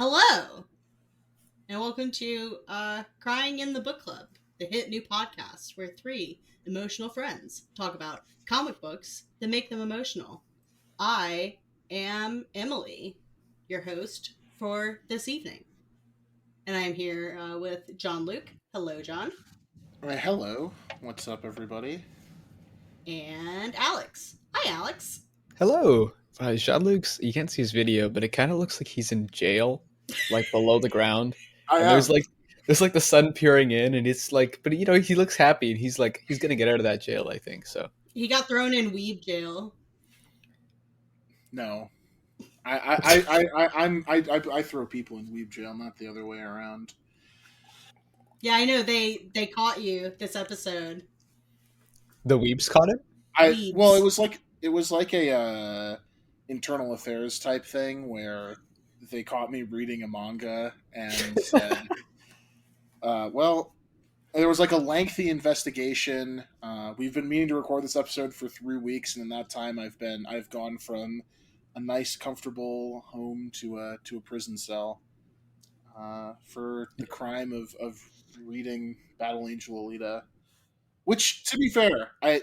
Hello, and welcome to Crying in the Book Club, the hit new podcast where three emotional friends talk about comic books that make them emotional. I am Emily, your host for this evening, and I am here with Jean-Luc. Hello, John. Hello. What's up, everybody? And Alex. Hi, Alex. Hello. Jean-Luc's, you can't see his video, but it kind of looks like he's in jail, like below the ground. I And am. there's like the sun peering in, and it's like, but he looks happy, and he's gonna get out of that jail, I think. So He got thrown in weeb jail. No. I throw people in weeb jail, not the other way around. Yeah, I know they caught you this episode. the weebs caught him. Well, Weebs. it was like a internal affairs type thing where they caught me reading a manga and said, well, there was like a lengthy investigation. We've been meaning to record this episode for 3 weeks, and in that time, I've gone from a nice, comfortable home to a prison cell for the crime of reading Battle Angel Alita. Which, to be fair, I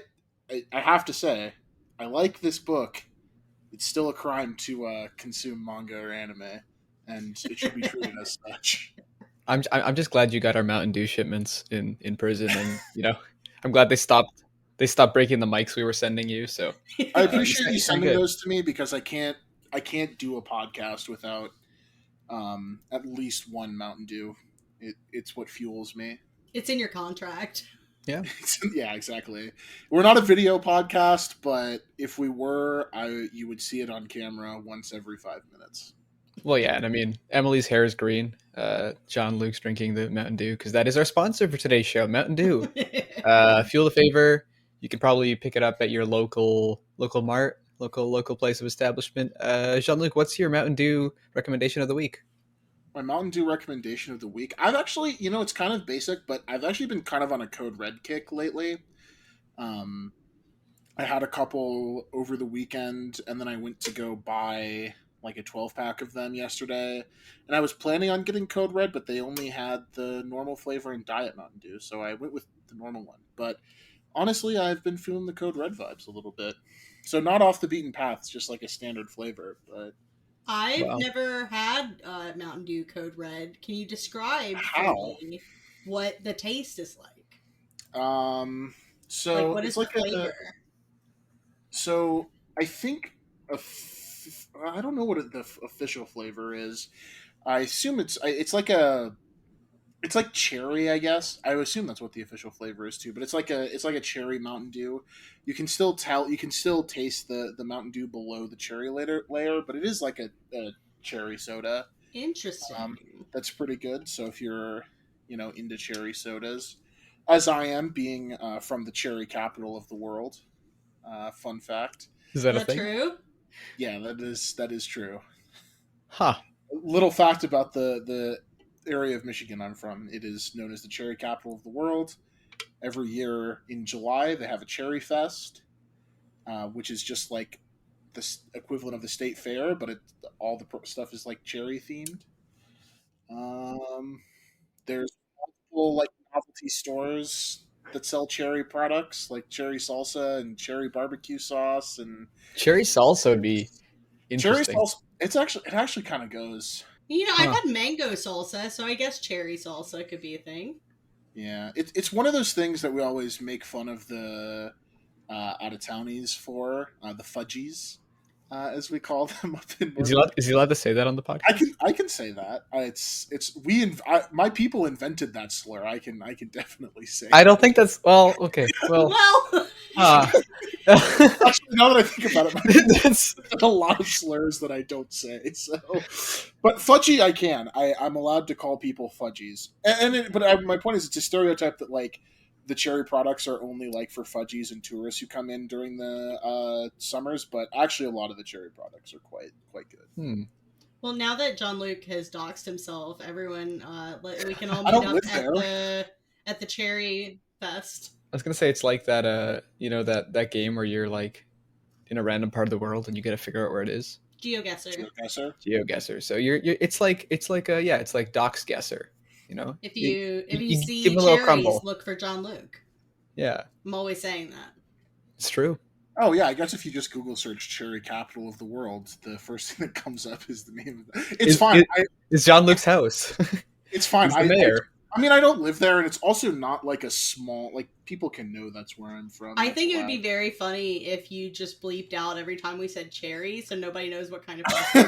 have to say, I like this book. It's still a crime to consume manga or anime, and it should be treated as such. I'm just glad you got our Mountain Dew shipments in prison, and I'm glad they stopped breaking the mics we were sending you. So I you appreciate sound you sending good. those to me because I can't do a podcast without at least one Mountain Dew. It's what fuels me. It's in your contract. Yeah. Yeah, exactly. We're not a video podcast, but if we were, you would see it on camera once every 5 minutes. Well, yeah, and I mean, Emily's hair is green. Jean-Luc's drinking the Mountain Dew because that is our sponsor for today's show, Mountain Dew. Fuel the favor. You can probably pick it up at your local mart, local place of establishment. Jean-Luc, what's your Mountain Dew recommendation of the week? My Mountain Dew recommendation of the week. I've actually, it's kind of basic, but I've actually been kind of on a Code Red kick lately. Um, I had a couple over the weekend, and then I went to go buy like a 12 pack of them yesterday. And I was planning on getting Code Red, but they only had the normal flavor and Diet Mountain Dew, so I went with the normal one. But honestly, I've been feeling the Code Red vibes a little bit. So not off the beaten path, it's just like a standard flavor, but I've Wow. never had Mountain Dew Code Red. Can you describe for how? me what the taste is like? Um, Like, so what it's is the like flavor? so I think I don't know what the official flavor is. I assume it's like cherry, I guess. I would assume that's what the official flavor is too. But it's like a cherry Mountain Dew. You can still taste the Mountain Dew below the cherry layer, but it is like a cherry soda. Um, Interesting. that's pretty good. So if you're into cherry sodas, as I am, being from the cherry capital of the world, fun fact. Is Is that a that thing? true? Yeah, that is true. Huh. Little fact about the area of Michigan I'm from. It is known as the cherry capital of the world. Every year in July, they have a cherry fest, which is just like the equivalent of the state fair, but all the stuff is like cherry themed. Um, there's multiple like novelty stores that sell cherry products, like cherry salsa and cherry barbecue sauce and Cherry salsa would be cherry interesting. salsa. It actually kind of goes. I've Huh. had mango salsa, so I guess cherry salsa could be a thing. Yeah, it's one of those things that we always make fun of the out of townies for the fudgies, as we call them up in Is North. he allowed to say that on the podcast? I can say that my people invented that slur. I can definitely say. I don't think that's well. Okay. Well. Well, Uh, Actually, now that I think about it, my people that's have a lot of slurs that I don't say. So, but fudgy, I can. I'm allowed to call people fudgies. My point is, it's a stereotype that like the cherry products are only like for fudgies and tourists who come in during the summers. But actually, a lot of the cherry products are quite good. well, now that Jean-Luc has doxed himself, everyone, we can all I meet don't up live at there. the cherry fest. I was gonna say it's like that. That game where you're like in a random part of the world and you got to figure out where it is. GeoGuessr. GeoGuessr. GeoGuessr. So it's like Doc's Guesser. You know, If you you see give him a little cherries, crumble. look for Jean-Luc. Yeah, I'm always saying that. it's true. Oh yeah, I guess if you just Google search "cherry capital of the world," the first thing that comes up is the name of that. It's fine. It's Jean-Luc's house. It's fine. He's the mayor. I mean, I don't live there, and it's also not like a small. Like people can know that's where I'm from. I think it would be very funny if you just bleeped out every time we said cherry, so nobody knows what kind of festival.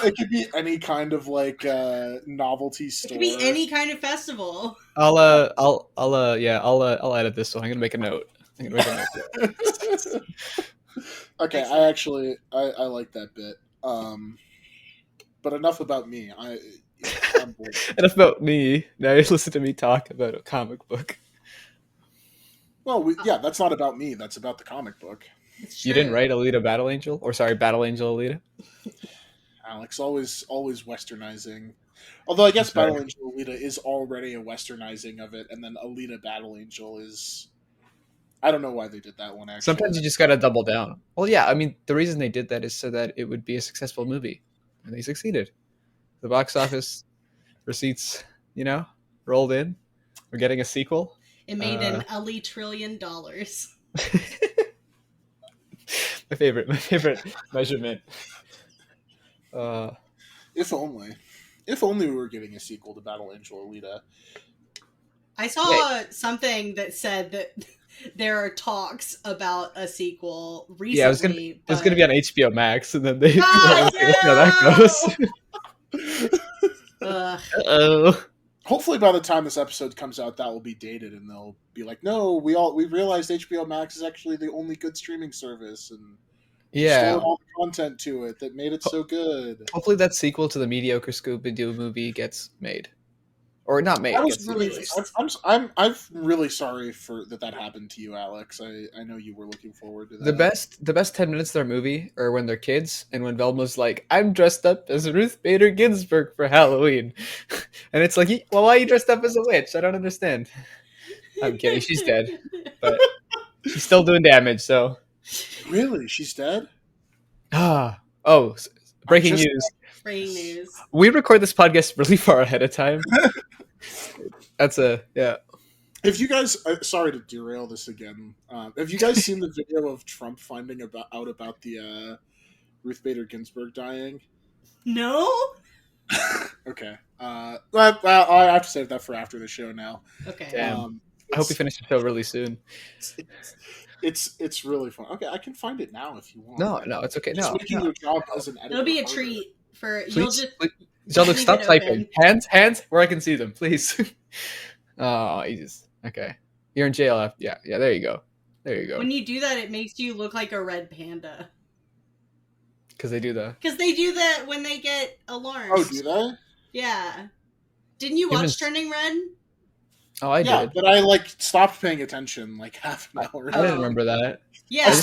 It could be any kind of like novelty store. It could be any kind of festival. I'll edit this one. I'm gonna make a note. Okay, Excellent. I like that bit. But enough about me. I'm bored. Enough about me. Now you listen to me talk about a comic book. Well, yeah, that's not about me. That's about the comic book. You didn't write Alita Battle Angel? Or sorry, Battle Angel Alita? Alex, always westernizing. Although I guess Battle Angel Alita is already a westernizing of it, and then Alita Battle Angel is... I don't know why they did that one, actually. Sometimes you just gotta double down. Well, yeah, I mean, the reason they did that is so that it would be a successful movie. And they succeeded. The box office receipts, rolled in. We're getting a sequel. It made an $1 trillion. my favorite measurement. If only we were getting a sequel to Battle Angel Alita. I saw something that said that there are talks about a sequel recently. Yeah, it was gonna be on HBO Max, and then they no! see how that goes. Uh-oh. Hopefully, by the time this episode comes out, that will be dated, and they'll be like, "No, we realized HBO Max is actually the only good streaming service, and stored all the content to it that made it so good." Hopefully, that sequel to the mediocre Scooby-Doo movie gets made. Or not made. I'm really sorry for that happened to you, Alex. I know you were looking forward to that. The best 10 minutes of their movie are when they're kids and when Velma's like, "I'm dressed up as Ruth Bader Ginsburg for Halloween," and it's like, "Well, why are you dressed up as a witch? I don't understand." I'm kidding. She's dead, but she's still doing damage. So really, she's dead. Breaking news. Breaking news. We record this podcast really far ahead of time. Yeah. If you guys, sorry to derail this again. Have you guys seen the video of Trump finding out about the Ruth Bader Ginsburg dying? No. Okay. Well, I have to save that for after the show now. Okay. Damn. I hope we finish the show really soon. It's really fun. Okay, I can find it now if you want. No, it's okay. Just making your job as an editor. It'll be a treat for please, you'll just. Jean-Luc, stop typing. Hands, where I can see them, please. Oh, Jesus. Okay. You're in jail. Yeah, there you go. When you do that, it makes you look like a red panda. Because they do that when they get alarmed. Oh, do they? Yeah. Didn't you watch Turning Red? Oh, I did. But I stopped paying attention half an hour ago. I didn't remember that. Yeah,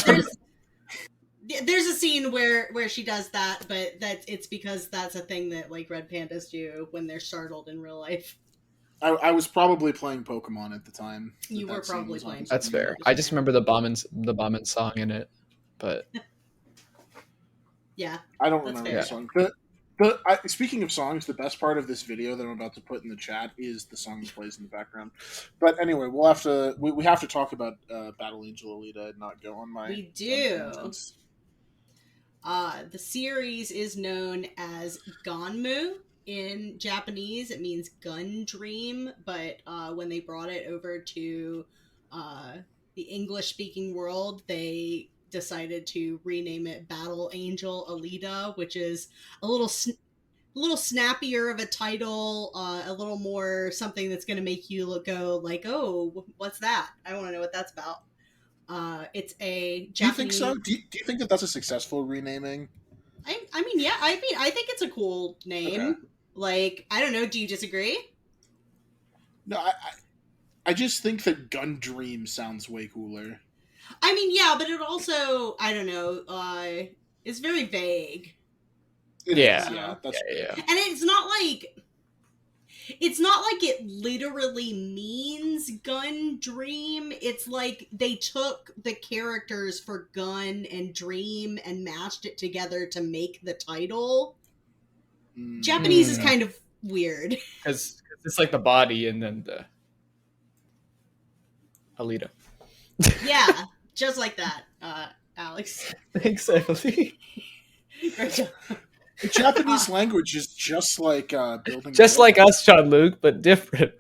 there's a scene where she does that, but it's because that's a thing that red pandas do when they're startled in real life. I was probably playing Pokemon at the time. You were probably playing. That's fair. I just remember the Bombin song in it, but yeah, I don't remember the song. Speaking of songs, the best part of this video that I'm about to put in the chat is the song that plays in the background. But anyway, we have to talk about Battle Angel Alita and not go on my. We do. The series is known as Ganmu. In Japanese, it means gun dream, but when they brought it over to the English-speaking world, they decided to rename it Battle Angel Alita, which is a little snappier of a title, a little more something that's going to make you go like, "Oh, what's that? I want to know what that's about." It's a Japanese... Do you think so? Do you think that's a successful renaming? I mean, yeah. I think it's a cool name. Okay. I don't know. Do you disagree? No, I just think that Gun Dream sounds way cooler. I mean, yeah, but it also, I don't know, it's very vague. Yeah, that's and it's not It's not like it literally means gun dream. It's like they took the characters for gun and dream and mashed it together to make the title. Japanese is kind of weird. Because it's like the body and then the Alita. Yeah, just like that, Alex. Thanks, Emily. Great job. The Japanese language is just like building. Just like us, Jean-Luc, but different.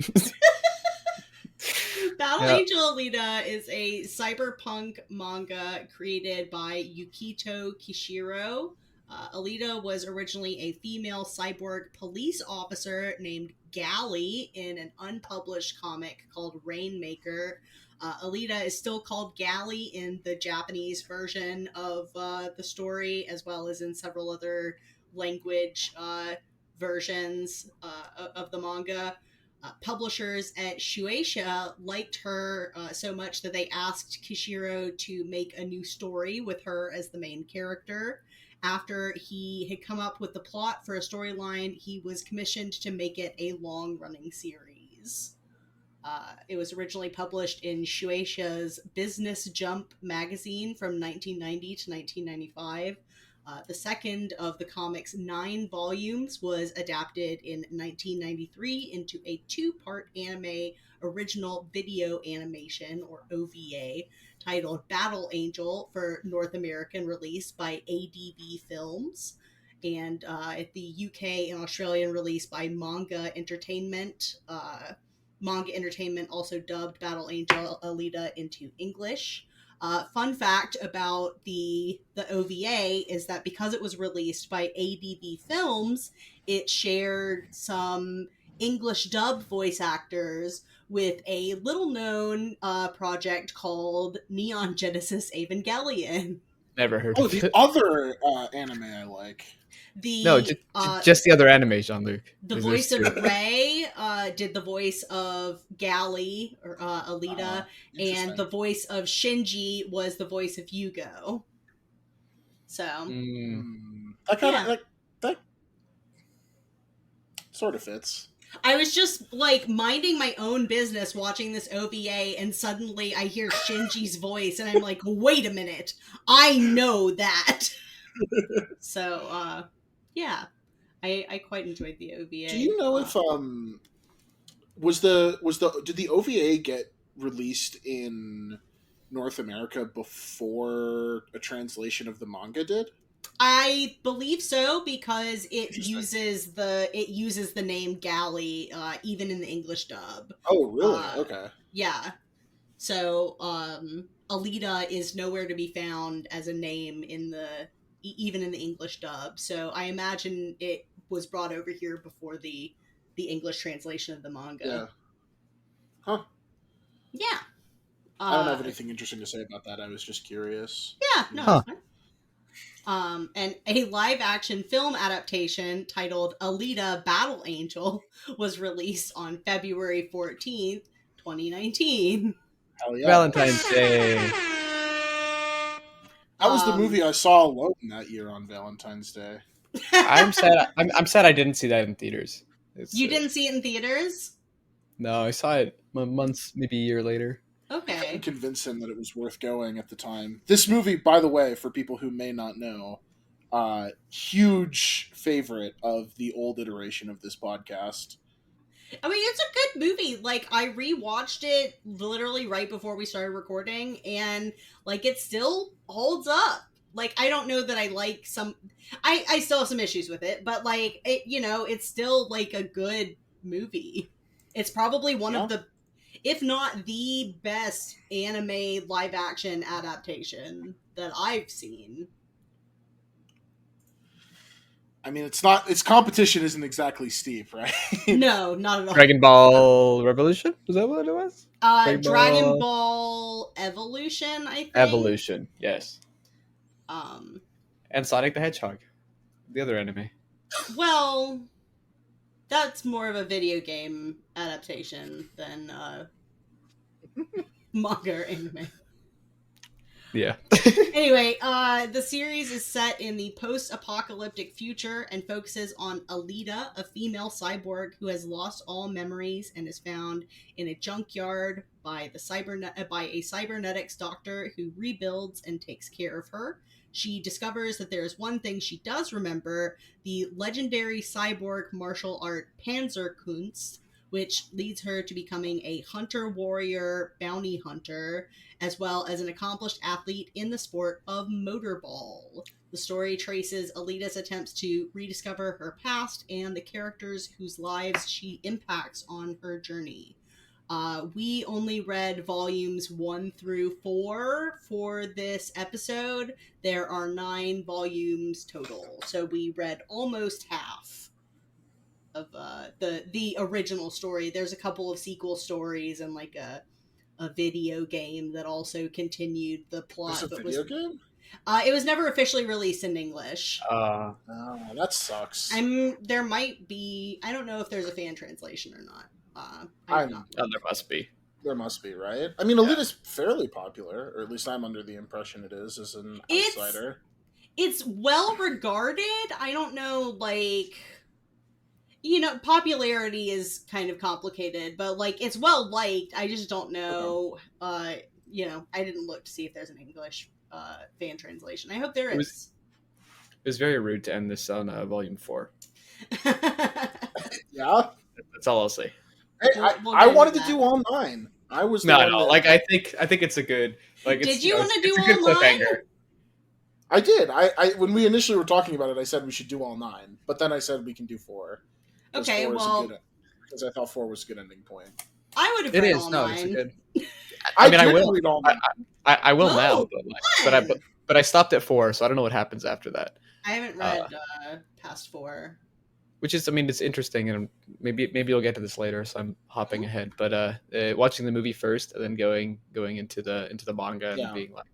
Battle Angel Alita is a cyberpunk manga created by Yukito Kishiro. Alita was originally a female cyborg police officer named Gally in an unpublished comic called Rainmaker. Alita is still called Gally in the Japanese version of the story, as well as in several other language versions of the manga. Publishers at Shueisha liked her so much that they asked Kishiro to make a new story with her as the main character. After he had come up with the plot for a storyline, he was commissioned to make it a long-running series. It was originally published in Shueisha's Business Jump magazine from 1990 to 1995. The second of the comic's 9 volumes was adapted in 1993 into a 2-part anime original video animation, or OVA, titled Battle Angel for North American release by ADV Films, and at the UK and Australian release by Manga Entertainment. Manga Entertainment also dubbed Battle Angel Alita into English. Fun fact about the OVA is that because it was released by ADV Films, it shared some English dub voice actors with a little-known project called Neon Genesis Evangelion. Never heard Oh, of the it. other anime I like. No, just the other anime, Jean-Luc. The voice of Rei did the voice of Gally, or Alita, and the voice of Shinji was the voice of Yugo. So that kind of that sort of fits. I was just like minding my own business watching this OVA, and suddenly I hear Shinji's voice, and I'm like, wait a minute, I know that. So yeah, I quite enjoyed the OVA. Do you know if did the OVA get released in North America before a translation of the manga did? I believe so, because it uses the name Gally even in the English dub. Oh, really? Okay. Yeah. So Alita is nowhere to be found as a name even in the English dub. So I imagine it was brought over here before the English translation of the manga. Yeah. Huh. Yeah. I don't have anything interesting to say about that. I was just curious. Yeah, no, that's fine. And a live-action film adaptation titled Alita Battle Angel was released on February 14th, 2019. Hell yeah. Valentine's Day. That was the movie I saw alone that year on Valentine's Day. I'm sad. I'm sad I didn't see that in theaters. You didn't see it in theaters? No, I saw it months, maybe a year later. Okay. I couldn't convince him that it was worth going at the time. This movie, by the way, for people who may not know, huge favorite of the old iteration of this podcast. I mean, it's a good movie. Like, I rewatched it literally right before we started recording, and, like, it still holds up. Like, I don't know that I like some... I still have some issues with it, but, like, it, it's still, like, a good movie. It's probably one of the, if not the best anime live-action adaptation that I've seen. I mean, its competition isn't exactly steep, right? No, not at all. Dragon Ball Revolution? Was that what it was? Dragon Ball Evolution, I think. Evolution, yes. And Sonic the Hedgehog, the other anime. Well, that's more of a video game adaptation than manga or anime. Yeah. Anyway, the series is set in the post-apocalyptic future and focuses on Alita, a female cyborg who has lost all memories and is found in a junkyard by a cybernetics doctor who rebuilds and takes care of her. She discovers that there is one thing she does remember: the legendary cyborg martial art Panzerkunst, which leads her to becoming a hunter-warrior bounty hunter, as well as an accomplished athlete in the sport of motorball. The story traces Alita's attempts to rediscover her past and the characters whose lives she impacts on her journey. We only read volumes 1 through 4 for this episode. There are 9 volumes total, so we read almost half of the original story. There's a couple of sequel stories and like a video game that also continued the plot. There's a but video was game? it was never officially released in English. Oh, that sucks. There might be. I don't know if there's a fan translation or not. I'm not. Oh, there must be. There must be, right? I mean, Alita's fairly popular, or at least I'm under the impression it is as an outsider. It's well regarded. I don't know, like, you know, popularity is kind of complicated, but like it's well liked. I just don't know. You know, I didn't look to see if there's an English fan translation. I hope there is. It was very rude to end this on volume 4. Yeah, that's all I'll say. Hey, I wanted to do all 9. I was no. Like I think it's a good. Like, did you want to do all 9? I did. I when we initially were talking about it, I said we should do all 9, but then I said we can do 4. Okay, well, because I thought 4 was a good ending point. I would have read all 9. It's a good. I mean, I will read all 9. I will now, but I stopped at 4, so I don't know what happens after that. I haven't read past 4. Which is, I mean, it's interesting, and maybe you'll get to this later, so I'm hopping ahead. But watching the movie first, and then going into the manga and being like,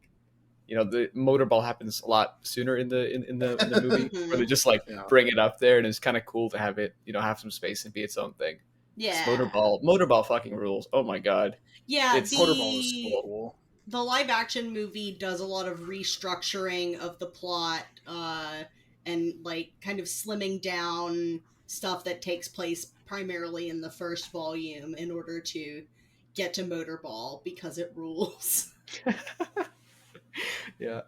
you know, the motorball happens a lot sooner in the movie, where they just like bring it up there, and it's kind of cool to have it, you know, have some space and be its own thing. Yeah, motorball fucking rules. Oh my god. Yeah, motorball is cool. The live action movie does a lot of restructuring of the plot, and like kind of slimming down stuff that takes place primarily in the first volume in order to get to motorball because it rules. Yeah.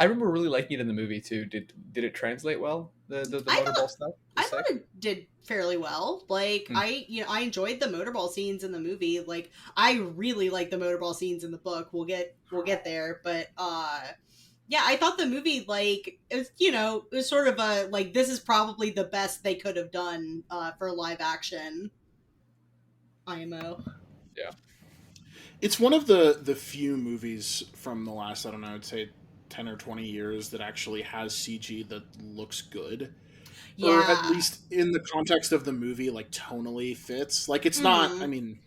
I remember really liking it in the movie too. Did it translate well? The motorball stuff? I thought it did fairly well. Like I enjoyed the motorball scenes in the movie. Like I really like the motorball scenes in the book. We'll get there, but yeah, I thought the movie, like, it was, you know, it was sort of a, like, this is probably the best they could have done for live action IMO. Yeah. It's one of the few movies from the last, I don't know, I'd say 10 or 20 years that actually has CG that looks good. Yeah. Or at least in the context of the movie, like, tonally fits. Like, it's not, I mean,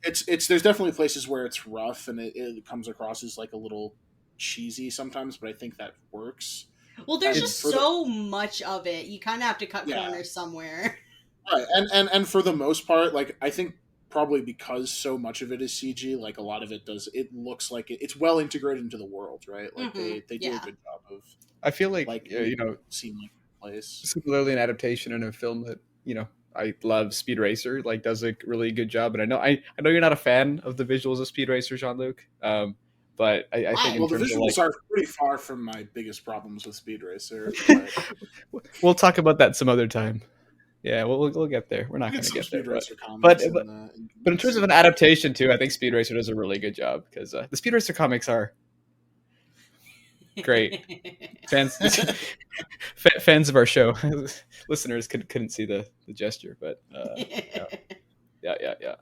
it's there's definitely places where it's rough and it comes across as, like, a little cheesy sometimes, but I think that works. Well, there's just so much of it. You kind of have to cut corners somewhere. Right, and for the most part, like, I think probably because so much of it is CG, like, a lot of it looks like it's well integrated into the world, right? Like, they do a good job of, I feel like you know, seem like a place. Similarly, an adaptation in a film that, you know, I love, Speed Racer, like, does a really good job. And I know you're not a fan of the visuals of Speed Racer, Jean-Luc. But I think the visuals are pretty far from my biggest problems with Speed Racer. But we'll talk about that some other time. Yeah, we'll get there. We're not going to get there. But in terms of an adaptation too, I think Speed Racer does a really good job, because the Speed Racer comics are great. Fans of our show, listeners couldn't see the gesture, but yeah.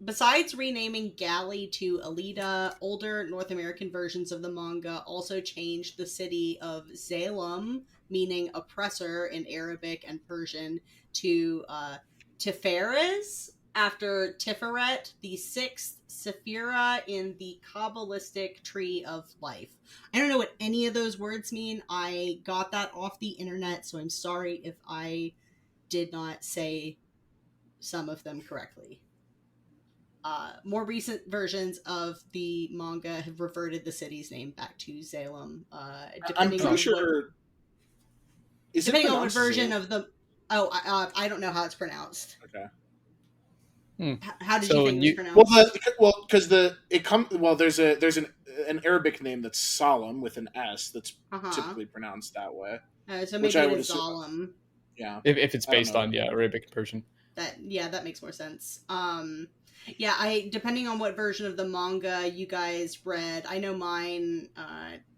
Besides renaming Galley to Alita, older North American versions of the manga also changed the city of Zalem, meaning oppressor in Arabic and Persian, to Tiferes, after Tiferet, the 6th Sephira in the Kabbalistic Tree of Life. I don't know what any of those words mean. I got that off the internet, so I'm sorry if I did not say some of them correctly. more recent versions of the manga have reverted the city's name back to Salem. I'm Depending pretty on what sure. Is it depending on what pronounced version Zale? of the I don't know how it's pronounced. Okay. How did you So think it was you pronounced? Because there's an Arabic name that's Solemn with an S that's Uh-huh. typically pronounced that way, So which maybe I it would is assume. Zalem. Yeah, if it's I don't based know. on Arabic and Persian. That makes more sense. Yeah, I depending on what version of the manga you guys read, I know mine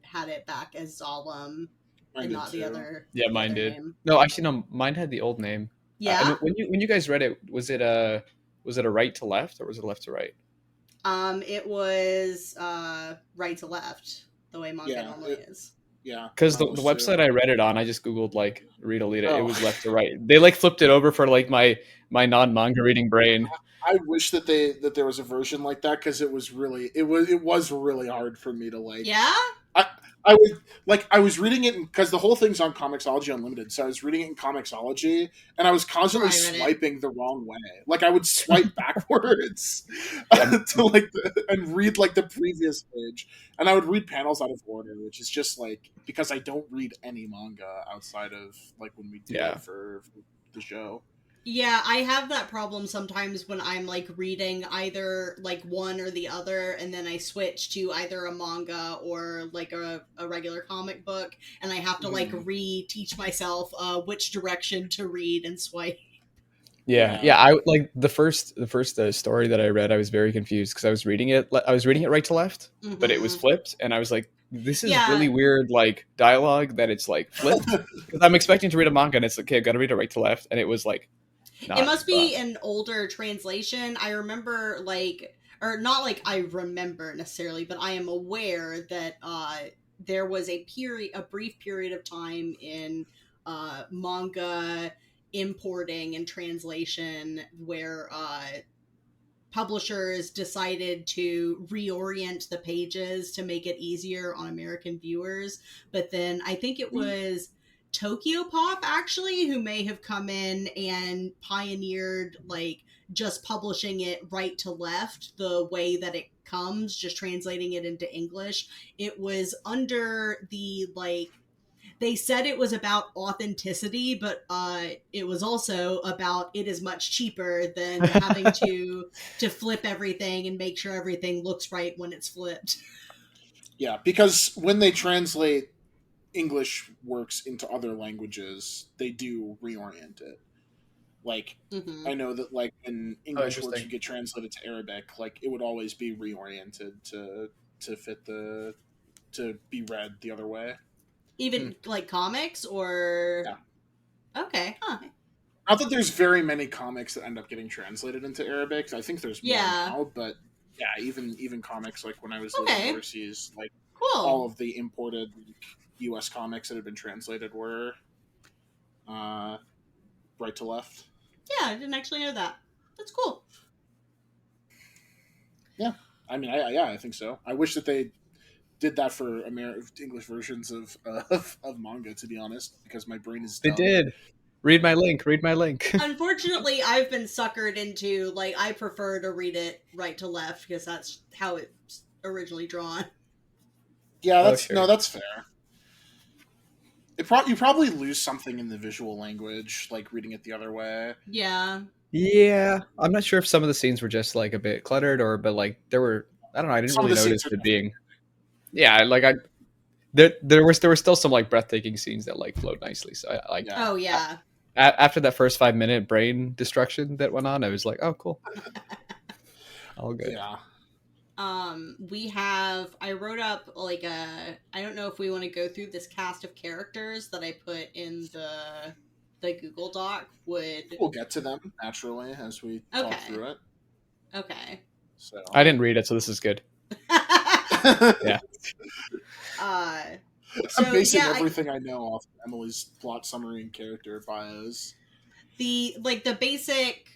had it back as Zalem Mine and did not the too. other Yeah, the mine other did. name. No, actually, no. Mine had the old name. And Yeah. when you guys read it, was it a right to left or was it left to right? It was right to left, the way manga Yeah, normally is. yeah, Because mine the was too. website I read it on, I just googled like read Alita. It Oh, was left to right. They like flipped it over for like my non manga reading brain. I wish that there was a version like that because it was really hard for me to like. Yeah? I I was I was reading it because the whole thing's on Comixology Unlimited, so I was reading it in Comixology, and I was That's where constantly I read it. swiping the wrong way. Like I would swipe backwards Yeah, to and read like the previous page, and I would read panels out of order, which is just like because I don't read any manga outside of like when we do yeah. it for the show. Yeah, I have that problem sometimes when I'm like reading either like one or the other, and then I switch to either a manga or like a regular comic book, and I have to like Mhm. re-teach myself which direction to read and swipe. Yeah, Yeah. yeah. I like the first story that I read. I was very confused because I was reading it right to left, but it was Mm-hmm. flipped, and I was like, "This is Yeah, really weird." Like dialogue that it's like flipped because I'm expecting to read a manga and it's like, okay, I got to read it right to left, and it was like it not. must be an older translation. I remember like or not like I remember necessarily, but I am aware that there was a brief period of time in manga importing and translation where publishers decided to reorient the pages to make it easier on American viewers. But then I think it was Tokyo Pop actually who may have come in and pioneered like just publishing it right to left the way that it comes, just translating it into English. It was under the like they said it was about authenticity, but it was also about it is much cheaper than having to flip everything and make sure everything looks right when it's flipped. Yeah, because when they translate English works into other languages, they do reorient it. Like Mm-hmm. I know that like when Oh, English works interesting. would get translated to Arabic, like it would always be reoriented to fit to be read the other way. Hmm. Even like comics or Yeah. okay, huh? Not that there's very many comics that end up getting translated into Arabic. I think there's more Yeah. now, but yeah, even comics like when I was living Okay. overseas, like all Cool. of the imported U.S. comics that had been translated were uh, right to left. Yeah, I didn't actually know that. That's cool. Yeah, I mean, I think so. I wish that they did that for English versions of manga. To be honest, because my brain is They dumb. did. Read my link. Read my link. Unfortunately, I've been suckered into like I prefer to read it right to left because that's how it's originally drawn. Yeah, Oh, that's sure. no, that's fair. You probably lose something in the visual language, like reading it the other way. Yeah. Yeah, I'm not sure if some of the scenes were just like a bit cluttered but like there were. I don't know. I didn't Some of really the notice scenes are it being. Yeah, like I there was still some like breathtaking scenes that like flowed nicely. So I like yeah. Oh yeah. after that first 5 minute brain destruction that went on, I was like, oh cool, all good. Yeah. We have I wrote up like a I don't know if we want to go through this cast of characters that I put in the Google Doc would We'll get to them naturally as we talk okay. through it. Okay. So I didn't read it, so this is good. Yeah. uh I'm so basing yeah, everything I know off of Emily's plot summary and character bios. the basic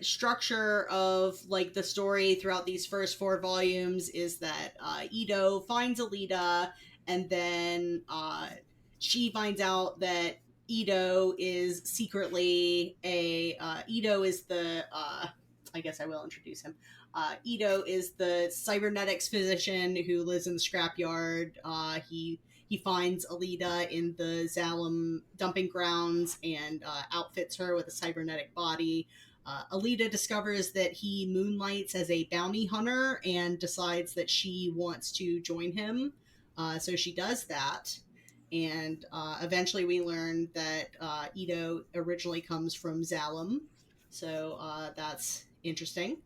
structure of like the story throughout these first four volumes is that Ito finds Alita and then she finds out that Ito is secretly a Ito is the I guess I will introduce him. Ito is the cybernetics physician who lives in the scrapyard. He finds Alita in the Zalem dumping grounds and outfits her with a cybernetic body. Alita discovers that he moonlights as a bounty hunter and decides that she wants to join him. So she does that. And eventually we learn that Ito originally comes from Zalem. So that's interesting.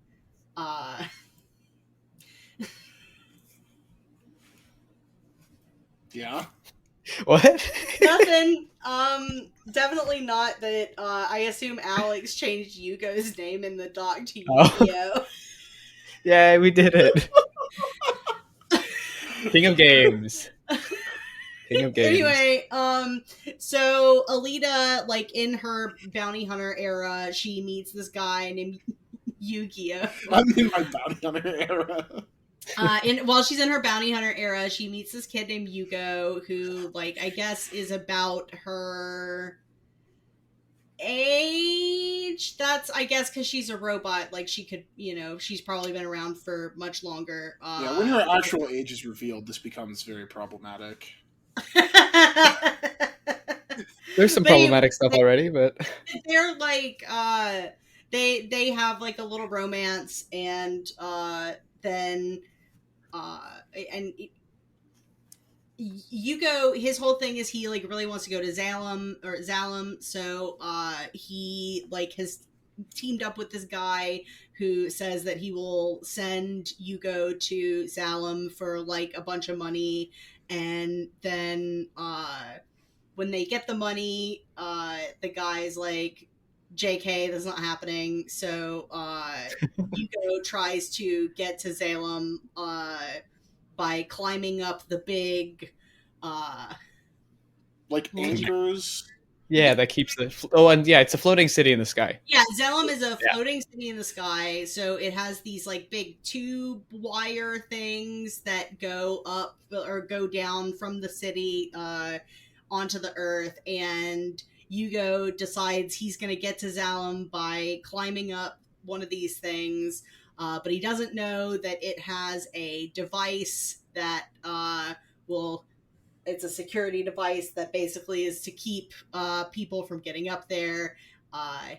Yeah. What? Nothing. Definitely not that. I assume Alex changed Yugo's name in the doc to Yu-Gi-Oh. Yeah, we did it. King of Games. King of Games. Anyway, so Alita, like in her bounty hunter era, she meets this guy named Yu-Gi-Oh. I'm in my bounty hunter era. While she's in her bounty hunter era, she meets this kid named Yugo, who, like, I guess is about her age. That's, I guess, because she's a robot. Like, she could, she's probably been around for much longer. Yeah, when her actual age is revealed, this becomes very problematic. There's some problematic stuff already, but they're like, they have like a little romance, and then and Yugo, his whole thing is he like really wants to go to Zalem, so he like has teamed up with this guy who says that he will send Yugo to Zalem for like a bunch of money, and then when they get the money, the guy's like, JK, that's not happening. So Yugo tries to get to Zalem by climbing up the big like anchors. Yeah, that keeps the and yeah, it's a floating city in the sky. Yeah, Zalem is a floating city in the sky, so it has these like big tube wire things that go up or go down from the city onto the earth, and Yugo decides he's going to get to Zalem by climbing up one of these things, but he doesn't know that it has a device that will it's a security device that basically is to keep people from getting up there.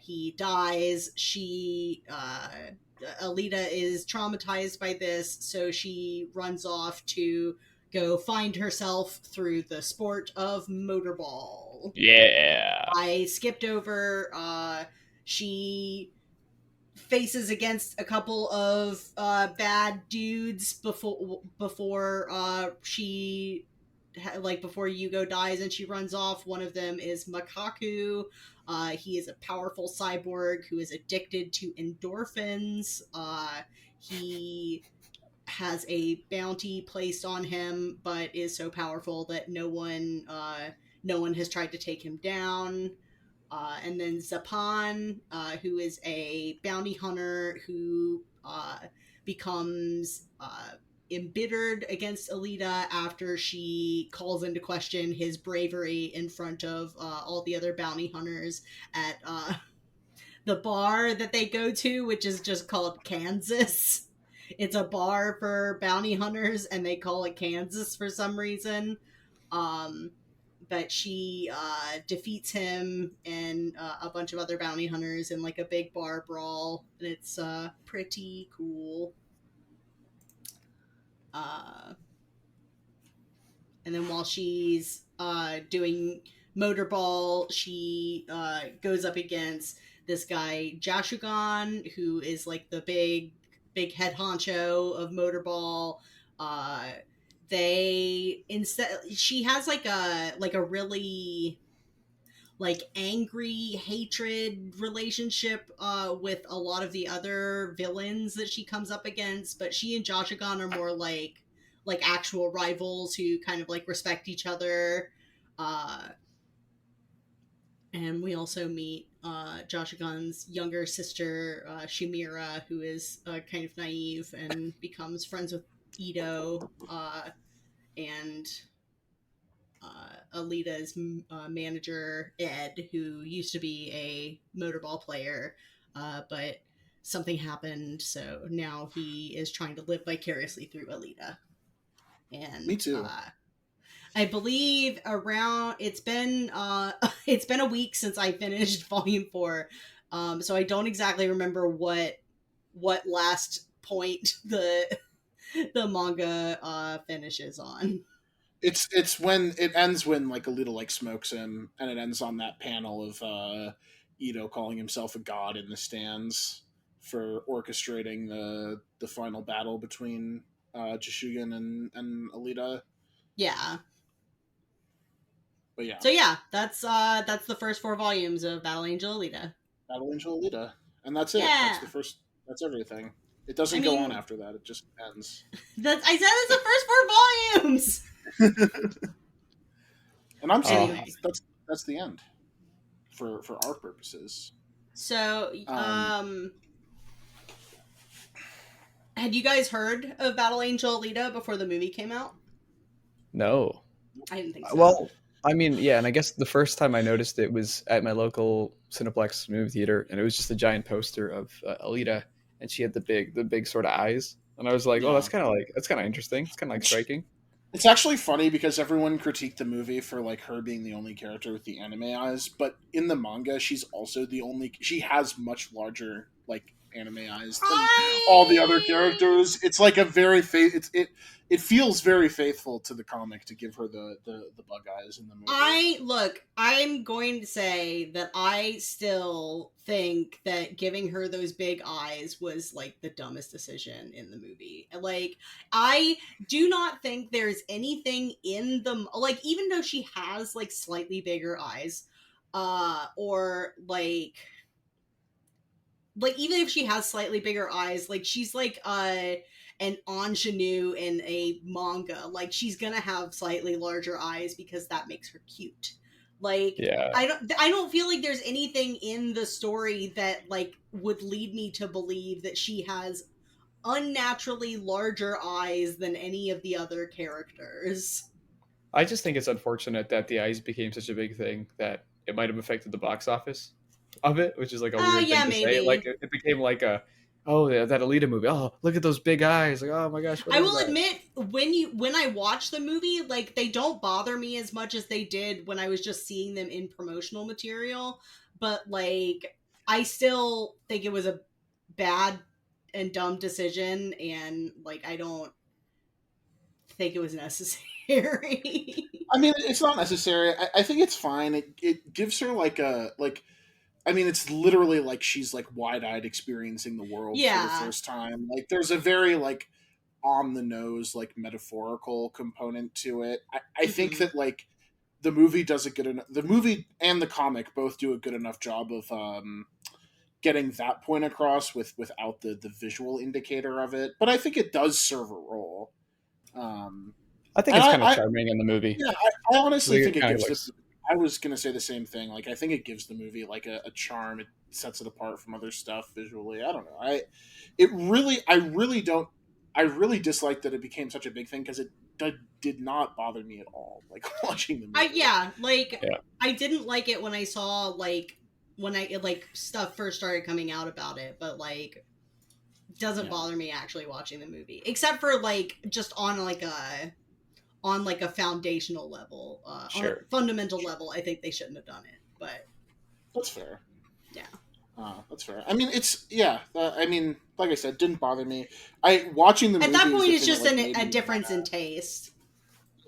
He dies. Alita is traumatized by this, so she runs off to go find herself through the sport of motorball. Yeah. I skipped over. She faces against a couple of bad dudes before she before Yugo dies and she runs off. One of them is Makaku. He is a powerful cyborg who is addicted to endorphins. He has a bounty placed on him, but is so powerful that no one has tried to take him down. And then Zapan, who is a bounty hunter who becomes embittered against Alita after she calls into question his bravery in front of all the other bounty hunters at the bar that they go to, which is just called Kansas. It's a bar for bounty hunters, and they call it Kansas for some reason. But she defeats him and a bunch of other bounty hunters in like a big bar brawl, and it's pretty cool. And then while she's doing motorball, she goes up against this guy Jashugan, who is like the big head honcho of motorball. She has like a really like angry hatred relationship with a lot of the other villains that she comes up against, but she and Jashugan are more like actual rivals who kind of like respect each other. And we also meet Jashugan's younger sister, Shimira, who is kind of naive and becomes friends with Ito, and Alita's manager, Ed, who used to be a motorball player, but something happened, so now he is trying to live vicariously through Alita. And Me too. I believe around it's been a week since I finished volume 4, so I don't exactly remember what last point the manga finishes on. It's when it ends when like Alita like smokes him, and it ends on that panel of Ito calling himself a god in the stands for orchestrating the final battle between Jishugen and Alita. Yeah. But yeah, So yeah, that's the first 4 volumes of Battle Angel Alita. Battle Angel Alita, and that's it. That's Yeah. the first. That's everything. It I doesn't go on mean, after that. It just ends. I said it's the first 4 volumes. And I'm saying Anyway, that's the end for our purposes. so Um, had you guys heard of Battle Angel Alita before the movie came out? No. I didn't think so. Well, I mean, yeah, and I guess the first time I noticed it was at my local Cineplex movie theater, and it was just a giant poster of Alita, and she had the big sort of eyes, and I was like, oh, yeah. that's kind of interesting. It's kind of like striking. It's actually funny because everyone critiqued the movie for like her being the only character with the anime eyes, but in the manga, she's also the only. She has much larger like anime eyes than all the other characters. It's like a very it feels very faithful to the comic to give her the bug eyes in the movie. I'm going to say that I still think that giving her those big eyes was like the dumbest decision in the movie. Like, I do not think there's anything in the, like, even though she has like slightly bigger eyes, or like even if she has slightly bigger eyes, like she's like an ingenue in a manga, like she's gonna have slightly larger eyes because that makes her cute. Like, Yeah, I don't feel like there's anything in the story that like would lead me to believe that she has unnaturally larger eyes than any of the other characters. I just think it's unfortunate that the eyes became such a big thing that it might have affected the box office of it, which is like a weird thing Yeah, to say. Like maybe. it became like a, oh yeah, that Alita movie. Oh, look at those big eyes. Like, oh my gosh, what I is will that? admit, when I watch the movie, like they don't bother me as much as they did when I was just seeing them in promotional material. But like, I still think it was a bad and dumb decision, and like I don't think it was necessary. I mean, it's not necessary. I think it's fine. It gives her like a like. I mean, it's literally like she's like wide eyed experiencing the world for the Yeah. first time. Like, there's a very like on the nose like metaphorical component to it. I think Mm-hmm. that like the movie does a good enough. The movie and the comic both do a good enough job of getting that point across without the visual indicator of it. But I think it does serve a role. Um, I think and it's kind of charming in the movie. yeah, I honestly Like, think it it kind of gives the. looks. I was gonna say the same thing. Like, I think it gives the movie like a charm. It sets it apart from other stuff visually. I don't know. I really don't. I really dislike that it became such a big thing because it did not bother me at all. Like watching the movie. Yeah, like Yeah, I didn't like it when I saw like when I like stuff first started coming out about it, but like doesn't Yeah. bother me actually watching the movie, except for like just on like a foundational level, on a sure. fundamental level. I think they shouldn't have done it, but That's fair. yeah. That's fair. I mean, it's yeah. I mean, like I said, didn't bother me. I watching the At movie that is point, the it's thing that just like made a me difference wanna. in taste.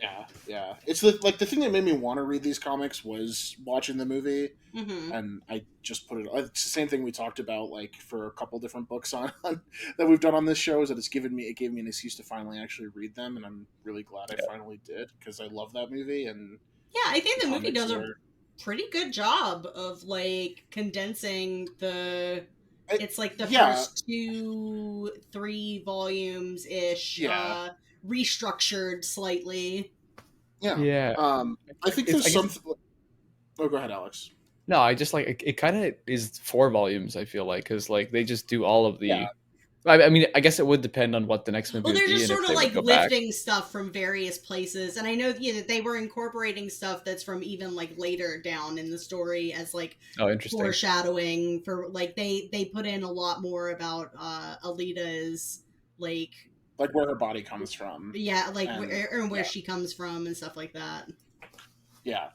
Yeah, yeah. It's the like the thing that made me want to read these comics was watching the movie, Mm-hmm. and I just put it. It's the same thing we talked about like for a couple different books on that we've done on this show. Is that it gave me an excuse to finally actually read them, and I'm really glad I Yeah. finally did because I love that movie and Yeah, I the think the movie comics does a are. pretty good job of like condensing the it's like the Yeah, first 2-3 volumes ish, yeah, restructured slightly. yeah. Yeah, I think it's. there's I guess some. Oh, go ahead, Alex. no. I just like it. Kind of is 4 volumes. I feel like because like they just do all of Yeah, the I mean, I guess it would depend on what the next movie Well, would they're be just and if sort of they would like go back. lifting stuff from various places, and I know they were incorporating stuff that's from even like later down in the story as like Oh, interesting. foreshadowing for like they put in a lot more about Alita's like where her body comes from. yeah, like And where she comes from and stuff like that. yeah,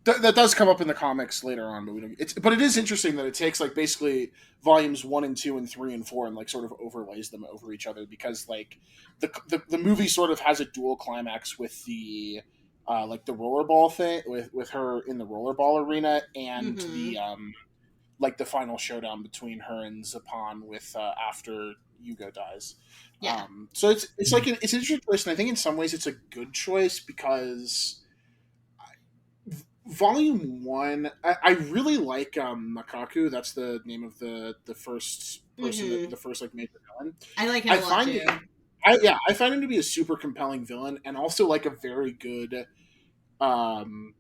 that does come up in the comics later on, but but it is interesting that it takes like basically volumes 1 and 2 and 3 and 4 and like sort of overlays them over each other, because like the movie sort of has a dual climax with the like the rollerball thing with her in the rollerball arena, and Mm-hmm. the like the final showdown between her and Zapan with after Yugo dies. Yeah. So it's like it's an interesting choice, and I think in some ways it's a good choice, because Volume 1, I really like Makaku. That's the name of the first person, Mm-hmm. the first like major villain. I like him I a lot find too. I find him to be a super compelling villain, and also like um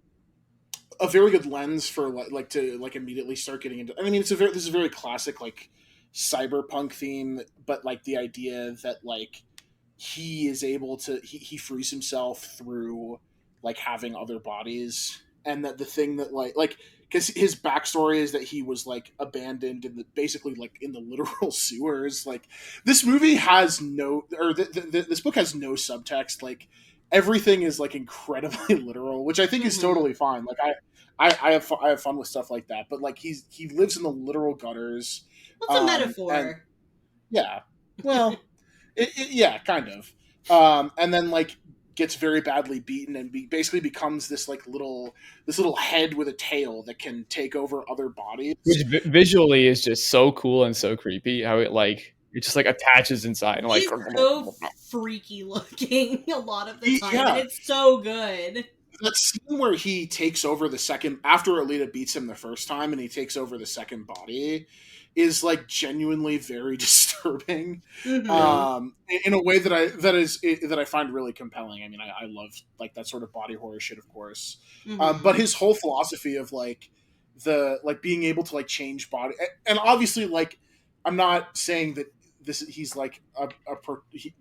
a very good lens for like to like immediately start getting into. I mean, this is a very classic like cyberpunk theme, but like the idea that like he is able to he frees himself through like having other bodies, and that the thing that like because his backstory is that he was like abandoned in the basically like in the literal sewers. Like this movie has no, or this book has no subtext. Like everything is like incredibly literal, which I think is Mm-hmm. totally fine. Like I have fun with stuff like that, but like he lives in the literal gutters. What's a And metaphor? yeah, well, yeah, kind of. And then like gets very badly beaten and basically becomes this little head with a tail that can take over other Which bodies. visually is just so cool and so creepy. How it just like attaches inside and like. He's so freaky looking a lot of the time, and Yeah, it's so good. that scene where he takes over the second after Alita beats him the first time, and he takes over the second body, is like genuinely very disturbing, Mm-hmm. in a way that I find really compelling. I mean, I love like that sort of body horror shit, of course, but Mm-hmm. his whole philosophy of like the like being able to like change body, and obviously like I'm not saying that he's like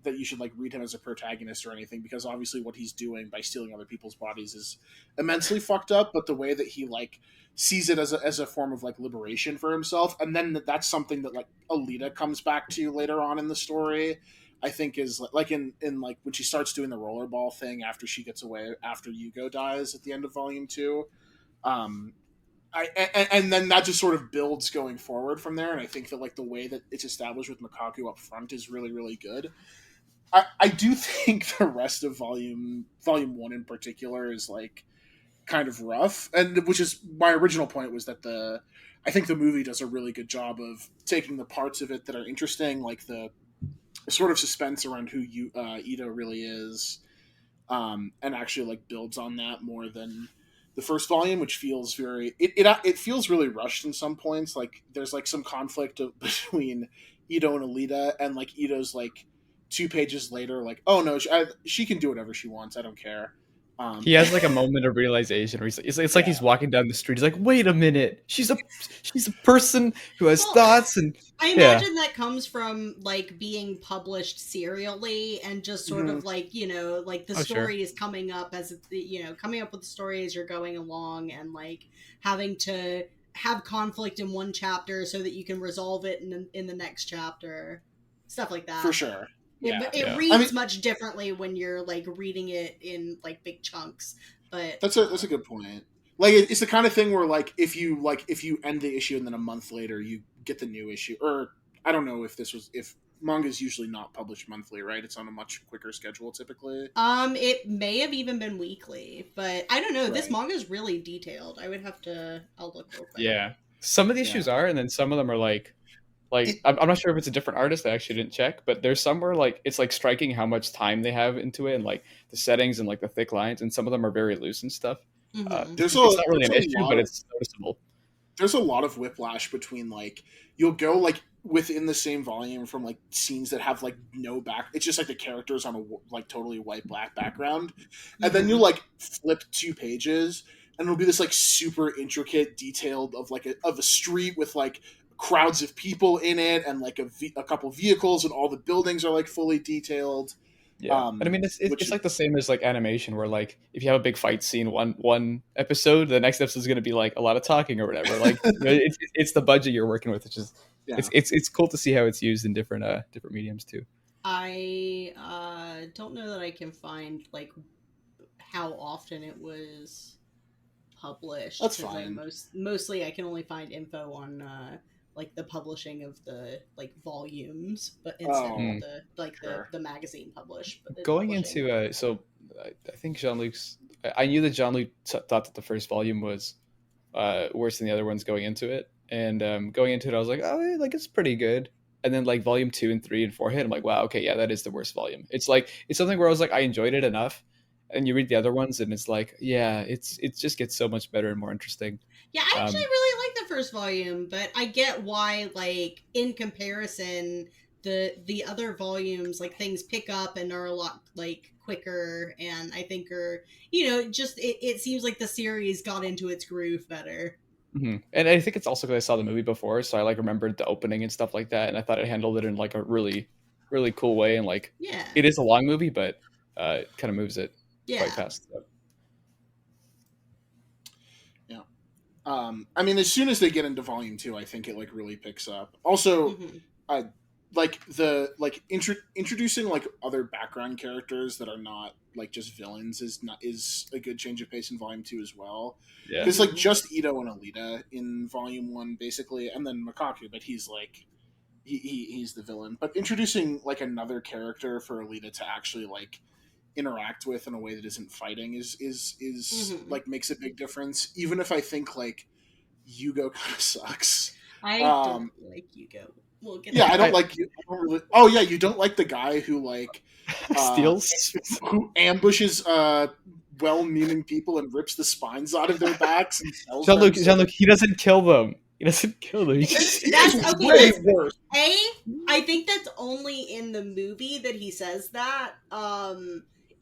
that you should like read him as a protagonist or anything, because obviously what he's doing by stealing other people's bodies is immensely fucked up, but the way that he like sees it as a form of like liberation for himself, and then that's something that like Alita comes back to later on in the story, I think is like in like when she starts doing the rollerball thing after she gets away after Yugo dies at the end of volume 2. um and then that just sort of builds going forward from there, and I think that like the way that it's established with Makaku up front is really really good. I do think the rest of volume 1 in particular is like kind of rough, and which is my original point was that I think the movie does a really good job of taking the parts of it that are interesting, like the sort of suspense around who Ito really is, and actually like builds on that more than the first volume, which feels it feels really rushed in some points. Like there's like some conflict between Ito and Alita, and like Ito's like 2 pages later, like, oh no, she can do whatever she wants. I don't care. He has like a moment of realization where it's like Yeah, he's walking down the street. He's like, "Wait a minute, she's a person who has Well, thoughts." And I yeah, imagine that comes from like being published serially and just sort hmm of like like the oh sure, story is coming up as coming up with the story as you're going along, and like having to have conflict in one chapter so that you can resolve it in the next chapter, stuff like for that. sure. But Yeah, it yeah. I mean reads much differently when you're like reading it in like big chunks. But that's a good point. Like it's the kind of thing where if you end the issue and then a month later you get the new issue, or I don't know if manga is usually not published monthly, right? It's on a much quicker schedule typically. it may have even been weekly, but I don't know. This Right. manga is really detailed. I would have to. I'll look real quick. Yeah. Some of the Yeah. issues are, and then some of them are It, I'm not sure if it's a different artist. I actually didn't check, but there's some where like it's like striking how much time they have into it and like the settings and like the thick lines, and some of them are very loose and stuff. Mm-hmm. It's not really there's an a issue, lot but of it's noticeable. there's a lot of whiplash between like you'll go like within the same volume from like scenes that have like no back, it's just like the characters on a like totally white black background, and then Mm-hmm. you'll like flip 2 pages and it'll be this like super intricate detailed of like of a street with like crowds of people in it, and like a couple vehicles, and all the buildings are like fully detailed. Yeah, and I mean it's like the same as like animation, where like if you have a big fight scene one episode, the next episode is going to be like a lot of talking or whatever. Like it's the budget you're working with, which is it's cool to see how it's used in different different mediums too. I don't know that I can find like how often it was published. That's fine. Mostly I can only find info on like the publishing of the like volumes, but instead of the like the magazine published. But going into so I think Jean-Luc's. I knew that Jean-Luc thought that the first volume was worse than the other ones going into it, and going into it I was like, oh, like it's pretty good. And then like volume 2 and 3 and 4 hit, I'm like, wow, okay, yeah, that is the worst volume. It's like it's something where I was like, I enjoyed it enough, and you read the other ones and it's like, yeah, it just gets so much better and more interesting. Yeah, I actually really like the first volume, but I get why, like, in comparison, the other volumes, like, things pick up and are a lot, like, quicker, and I think are, just, it seems like the series got into its groove better. Mm-hmm. And I think it's also because I saw the movie before, so I, like, remembered the opening and stuff like that, and I thought it handled it in, like, a really, really cool way, and, like, it is a long movie, but it kind of moves it quite fast. So. I mean, as soon as they get into volume 2, I think it like really picks up. Also, introducing like other background characters that are not like just villains is a good change of pace in volume 2 as well. Yeah, because like just Ito and Alita in volume 1 basically, and then Makaku, but he's like he's the villain. But introducing like another character for Alita to actually like interact with in a way that isn't fighting is like makes a big difference. Even if I think like Yugo kind of sucks. I don't like Yugo. I don't like you. Oh yeah, you don't like the guy who like steals, who ambushes well-meaning people and rips the spines out of their backs and sells Jean-Luc, he doesn't kill them. He doesn't kill them. That's way worse. I think that's only in the movie that he says that.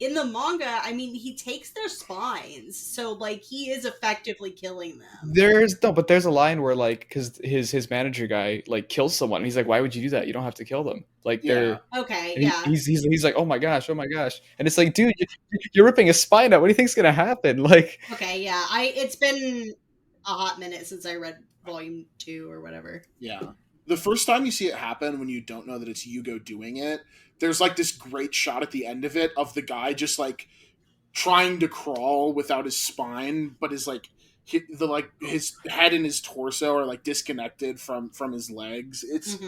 In the manga, I mean, he takes their spines, so like he is effectively killing them. There's a line where like because his manager guy like kills someone, and he's like, "Why would you do that? You don't have to kill them." Like they're He's like, "Oh my gosh," and it's like, dude, you're ripping a spine out. What do you think's gonna happen? Like, okay, yeah, it's been a hot minute since I read volume 2 or whatever. Yeah, the first time you see it happen when you don't know that it's Yugo doing it. There's like this great shot at the end of it of the guy just like trying to crawl without his spine, but is like his head and his torso are like disconnected from his legs. It's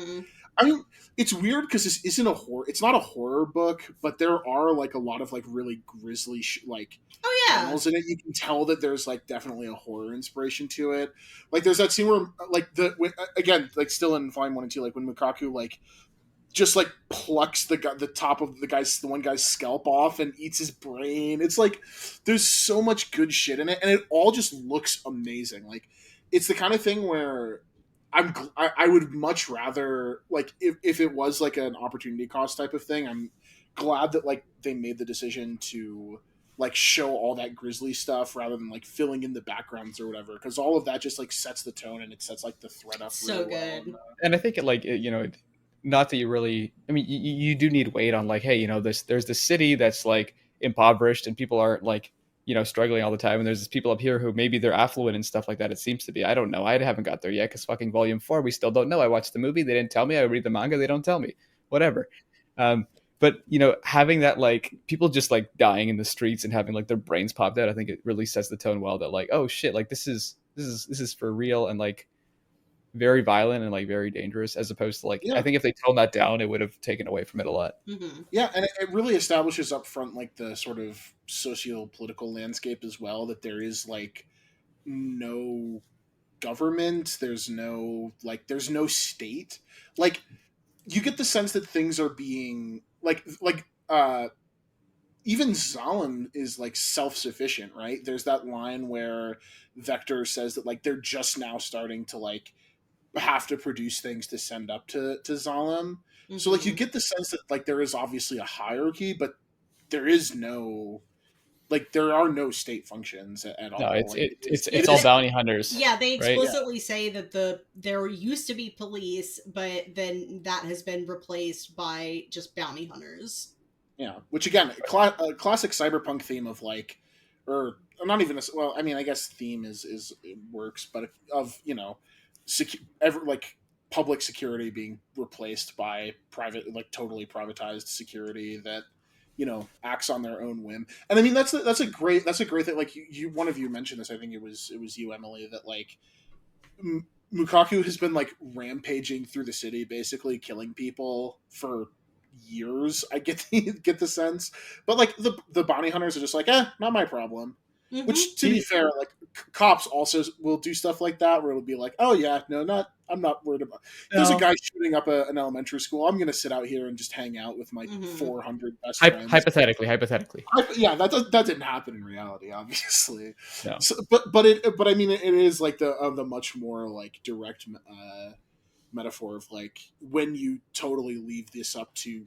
I mean, it's weird because this isn't a horror. It's not a horror book, but there are like a lot of like really grisly panels in it. You can tell that there's like definitely a horror inspiration to it. Like there's that scene where like again like still in volume 1 and 2, like when Makaku like just like plucks the top of the one guy's scalp off and eats his brain. It's like there's so much good shit in it, and it all just looks amazing. Like it's the kind of thing where I would much rather like if it was like an opportunity cost type of thing. I'm glad that like they made the decision to like show all that grisly stuff rather than like filling in the backgrounds or whatever, because all of that just like sets the tone and it sets like the thread up so really good well. And I think not that you really, I mean, you do need weight on like, hey, there's this city that's like impoverished and people aren't like, struggling all the time. And there's people up here who maybe they're affluent and stuff like that. It seems to be, I don't know. I haven't got there yet because fucking volume 4, we still don't know. I watched the movie. They didn't tell me. I read the manga. They don't tell me, whatever. But having that, like people just like dying in the streets and having like their brains popped out, I think it really sets the tone well that like, oh shit, like this is for real and like very violent and like very dangerous, as opposed to like I think if they toned that down, it would have taken away from it a lot. Yeah, and it really establishes up front like the sort of socio-political landscape as well, that there is like no government, there's no state. Like you get the sense that things are being even Zalem is like self-sufficient, right? There's that line where Vector says that like they're just now starting to like have to produce things to send up to Zalem. So like you get the sense that like there is obviously a hierarchy, but there is no like there are no state functions at all. No, it's Like, it's all bounty hunters. Yeah, they right? explicitly say that there used to be police, but then that has been replaced by just bounty hunters. Yeah, which again, a classic cyberpunk theme of like, or not even well, I mean, I guess theme is it works, but of like public security being replaced by private, like totally privatized security that acts on their own whim. And I mean that's a great thing. Like you one of you mentioned this, I think it was you, Emily, that like Mukaku has been like rampaging through the city, basically killing people for years. I get the sense, but like the bounty hunters are just like, not my problem. Mm-hmm. Which, to be fair, like cops also will do stuff like that, where it'll be like, oh yeah, no, I'm not worried about. There's a guy shooting up an elementary school. I'm gonna sit out here and just hang out with my 400 best friends. Hypothetically, yeah, that didn't happen in reality, obviously. No. So, but I mean, it is like the much more like direct metaphor of like when you totally leave this up to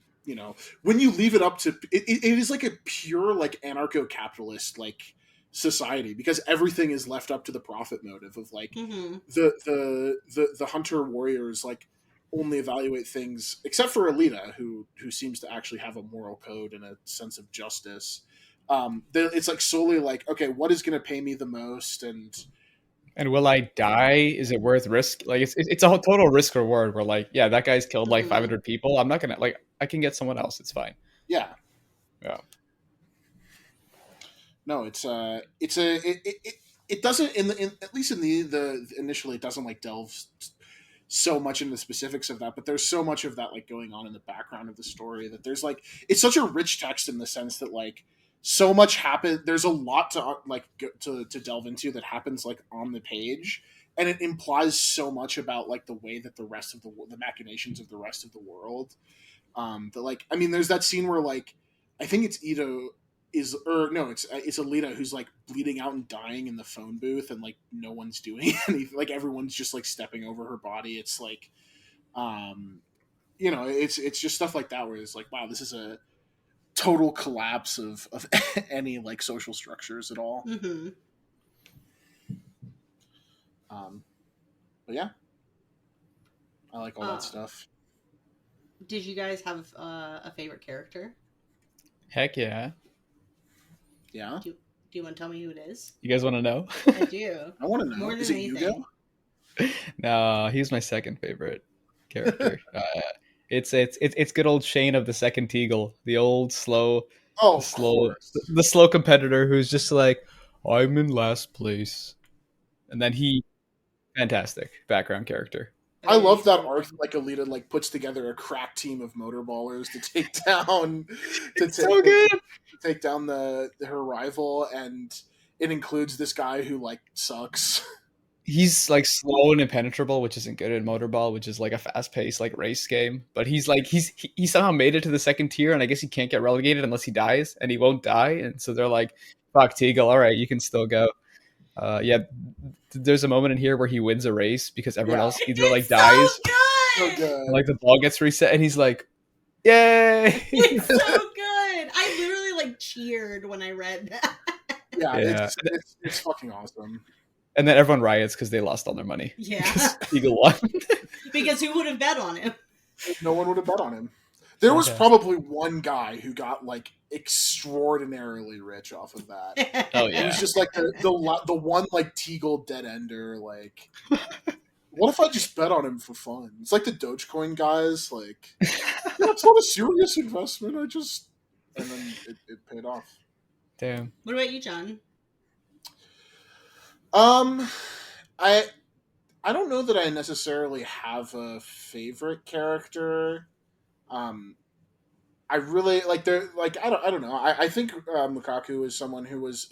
when you leave it up to it is like a pure like anarcho-capitalist like society, because everything is left up to the profit motive of like the hunter warriors like only evaluate things, except for Alita, who seems to actually have a moral code and a sense of justice. It's like solely like, okay, what is going to pay me the most, and will I die? Is it worth risk? Like it's a total risk reward where like, yeah, that guy's killed like 500 people. I'm not gonna, like, I can get someone else. It's fine. Yeah. No, it doesn't at least in the initially, it doesn't like delve so much into the specifics of that, but there's so much of that like going on in the background of the story that there's like, it's such a rich text in the sense that like so much happens. There's a lot to like to delve into that happens like on the page, and it implies so much about like the way that the rest of the machinations of the rest of the world. That like, I mean, there's that scene where like, I think it's Ito it's Alita who's like bleeding out and dying in the phone booth, and like no one's doing anything. Like everyone's just like stepping over her body. It's like, it's just stuff like that where it's like, wow, this is a total collapse of any like social structures at all. Mm-hmm. But yeah, I like all that stuff. Did you guys have a favorite character? Heck yeah. Yeah. Do you want to tell me who it is? You guys want to know? I do. I want to know. More is than it anything. Yugo? No, he's my second favorite character. It's good old Shane of the Second Teagle, the old slow competitor who's just like, I'm in last place, and then fantastic background character. I love that arc. Like Alita like puts together a crack team of motorballers to take down take down her rival, and it includes this guy who like sucks. He's like slow and impenetrable, which isn't good in Motorball, which is like a fast-paced like race game. But he's like he somehow made it to the second tier, and I guess he can't get relegated unless he dies, and he won't die. And so they're like, "Fuck Teagle, all right, you can still go." There's a moment in here where he wins a race because everyone else either like dies, so good. And, like the ball gets reset, and he's like, "Yay!" It's so good. I literally like cheered when I read that. Yeah. It's fucking awesome. And then everyone riots because they lost all their money. Yeah. Eagle won. Because who would have bet on him? No one would have bet on him. There was probably one guy who got like extraordinarily rich off of that. Oh yeah. It was just like the one like Teagle dead ender. Like, what if I just bet on him for fun? It's like the Dogecoin guys. Like, it's not a serious investment. And then it paid off. Damn. What about you, John? I don't know that I necessarily have a favorite character. I really like I don't know. I think Mukaku is someone who was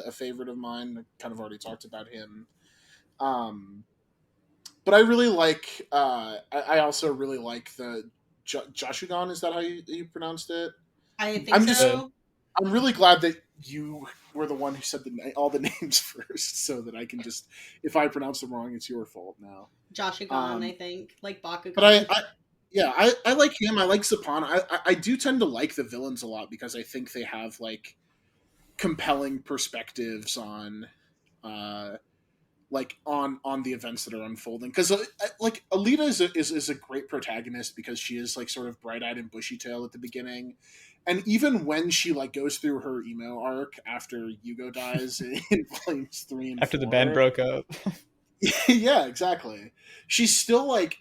a favorite of mine. I kind of already talked about him. But I really like. I also really like the Jashugan. Is that how you pronounced it? I think so. I'm really glad that you were the one who said all the names first, so that I can just, if I pronounce them wrong, it's your fault now. Jashugan, I think, like Bakugan. But I like him. I like Zapan. I do tend to like the villains a lot because I think they have like compelling perspectives on on the events that are unfolding, because like Alita is a great protagonist because she is like sort of bright-eyed and bushy-tailed at the beginning, and even when she like goes through her emo arc after Yugo dies in volumes 3 and After 4, the band broke up. yeah, exactly, she's still like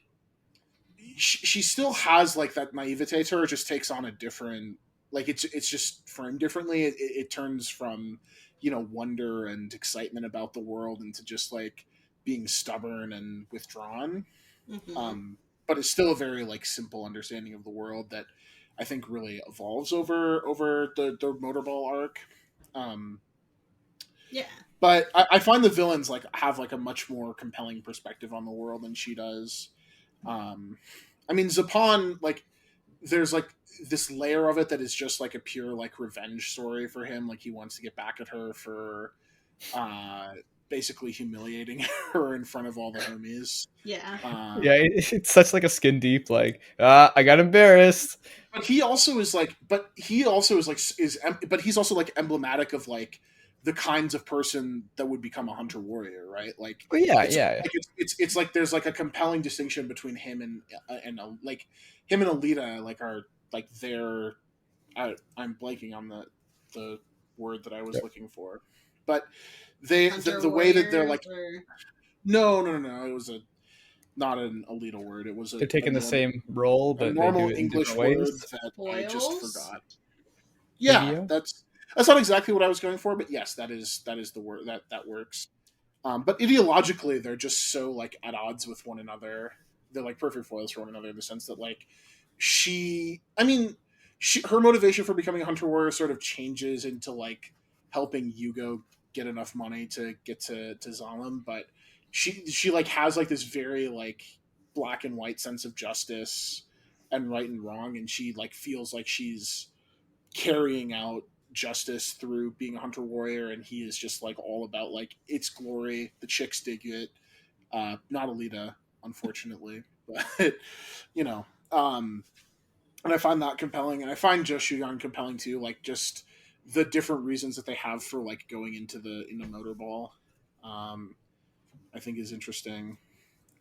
she still has like that naivete to her, just takes on a different, like it's just framed differently. It turns from, you know, wonder and excitement about the world into just like being stubborn and withdrawn. Mm-hmm. But it's still a very like simple understanding of the world that I think really evolves over the motorball arc. um Yeah. but I find the villains like have like a much more compelling perspective on the world than she does. I mean, Zapan, like, there's like this layer of it that is just like a pure like revenge story for him. Like he wants to get back at her for uh basically humiliating her in front of all the homies. Yeah. Yeah, it's such like a skin deep, like, I got embarrassed. But he also is like, but he's also like emblematic of like the kinds of person that would become a hunter warrior, right? Like But yeah, it's yeah. like it's like there's like a compelling distinction between him like him and Alita, like are like they're I'm blanking on the word that I was looking for, but Hunter the way that they're warriors like, or no, it was a not an Alita word. It was They're taking the same role, a but they do normal it in English different word ways. that I just foils. forgot. Yeah, Higio? that's not exactly what I was going for, but yes, that is the word that works. But ideologically, they're just so like at odds with one another. They're like perfect foils for one another in the sense that like I mean, her motivation for becoming a hunter warrior sort of changes into like helping Yugo get enough money to get to Zalem, but she like has like this very like black and white sense of justice and right and wrong, and she like feels like she's carrying out justice through being a hunter warrior, and he is just like all about like its glory. The chicks dig it. Not Alita, unfortunately, but you know, and I find that compelling, and I find Joshugan compelling too. Like just the different reasons that they have for like going into motorball, um, I think is interesting,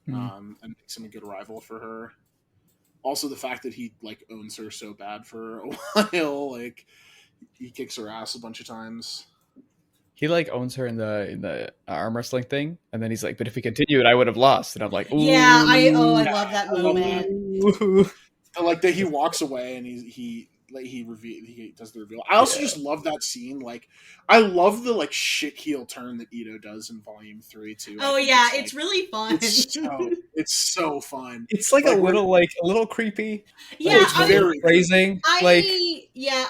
Mm. and makes him a good rival for her. Also, the fact that he like owns her so bad for a while, like he kicks her ass a bunch of times. He like owns her in the arm wrestling thing, and then he's like, "But if we continued, I would have lost." And I'm like, Yeah, I "Ooh, love that I love moment. that. ooh." And, like that he walks away and he does the reveal. I also Yeah, just love that scene. Like I love the like shit heel turn that Ito does in volume 3 too. I Oh think yeah, it's it's like really fun. it's so fun. it's like Like when a little creepy, Yeah, like it's the very phrasing. Like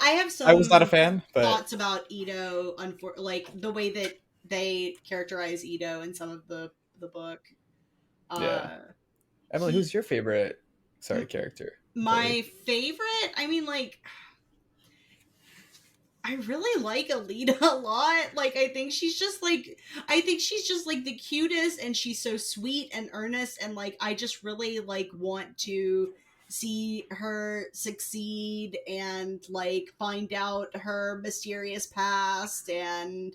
I have I was not a some fan, but thoughts about Ito, like the way that they characterize Ito in some of the book. yeah. Uh, Emily, he who's your favorite? Sorry, m- character. Sorry. my favorite. I mean, like I really like Alita a lot. Like I think she's just like the cutest and she's so sweet and earnest and like I just really like want to see her succeed and like find out her mysterious past and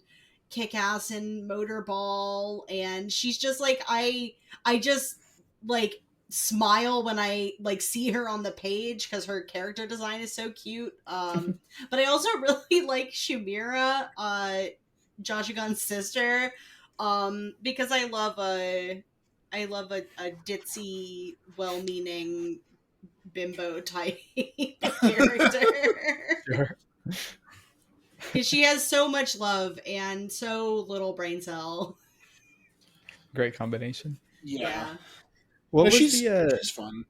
kick ass in motorball and she's just like I just like smile when I like see her on the page because her character design is so cute. But I also really like Shumira, Jashigan's sister, because I love a ditzy, well-meaning bimbo type character. Sure. Because she has so much love and so little brain cell. Great combination. yeah. Yeah. What No, was the she's fun.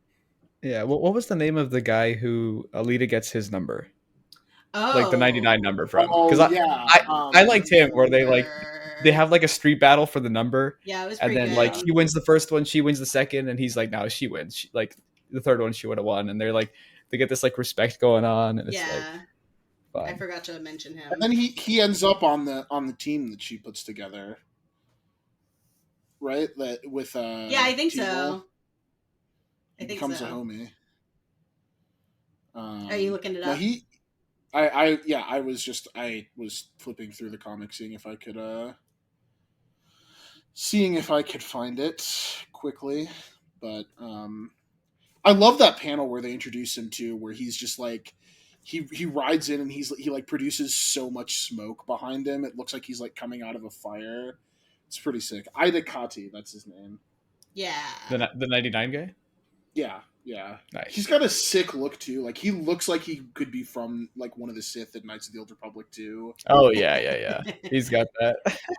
yeah, what was the name of the guy who Alita gets his number? Like the 99 Oh. number from? Oh Cuz yeah. I I I don't liked him where they remember. have like a street battle for the number, Yeah, it was and pretty then like Yeah. good. he wins the first one, she wins the second, and he's like, "No, she wins." Like the third one she would have won, and they're like they get this like respect going on, and it's like Yeah. I fun. forgot to mention And him. then he ends up on the team that she puts together, right? That with Yeah, I think Teagle. so. I He think becomes a so. homie. Are you looking it No, up? I was flipping through the comic, seeing if I could find it quickly, but I love that panel where they introduce him to, where he's just like, he rides in and he like produces so much smoke behind him. It looks like he's like coming out of a fire. It's pretty sick. Ida Kati, that's his name. Yeah. The 99 guy. Yeah, yeah. Nice. He's got a sick look too. Like he looks like he could be from like one of the Sith at Knights of the Old Republic too. Oh yeah. He's got that.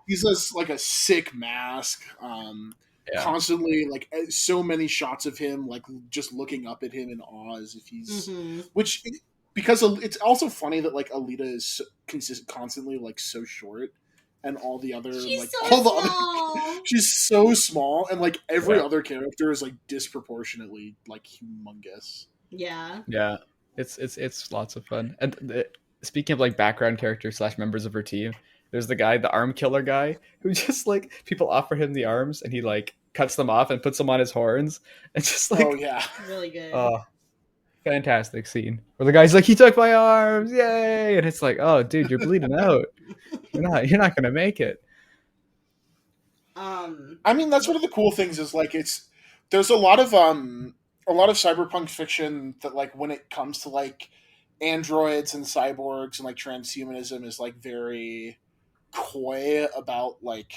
He's like a sick mask. Yeah. Constantly like so many shots of him like just looking up at him in awe as if he's which because it's also funny that like Alita is constantly like so short. And all the other she's she's so small, and like every other character is like disproportionately like humongous. Yeah, it's lots of fun. And speaking of like background characters / members of her team, there's the guy, the arm killer guy, who just like people offer him the arms, and he like cuts them off and puts them on his horns, and just like really good. Oh, fantastic scene where the guy's like, he took my arms, yay! And it's like, oh, dude, you're bleeding out. You're not gonna make it. I mean, that's one of the cool things is like there's a lot of cyberpunk fiction that like when it comes to like androids and cyborgs and like transhumanism is like very coy about like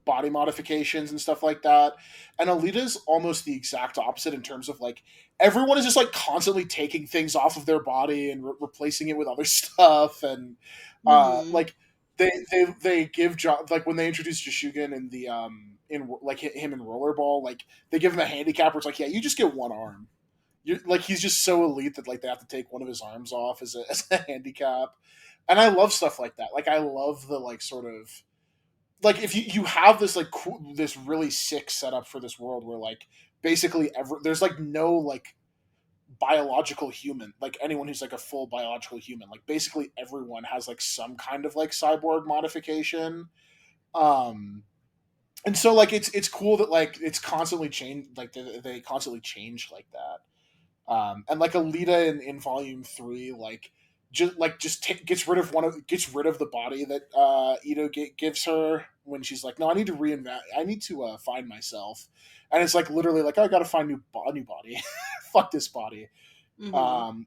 body modifications and stuff like that. And Alita's almost the exact opposite in terms of like everyone is just like constantly taking things off of their body and replacing it with other stuff, and like they give John, like when they introduce Jashugan in the in like him in Rollerball, like they give him a handicap where it's like, yeah, you just get one arm. You're like, he's just so elite that like they have to take one of his arms off as a handicap. And I love stuff like that. Like I love the like sort of like if you have this like cool, this really sick setup for this world where like basically there's like no like biological human, like anyone who's like a full biological human, like basically everyone has like some kind of like cyborg modification. And so like it's cool that like it's constantly changed, like they constantly change like that. And like Alita in volume 3 like gets rid of the body that Ito gives her when she's like, no, I need to find myself. And it's like literally like, oh, I gotta find new body. Fuck this body.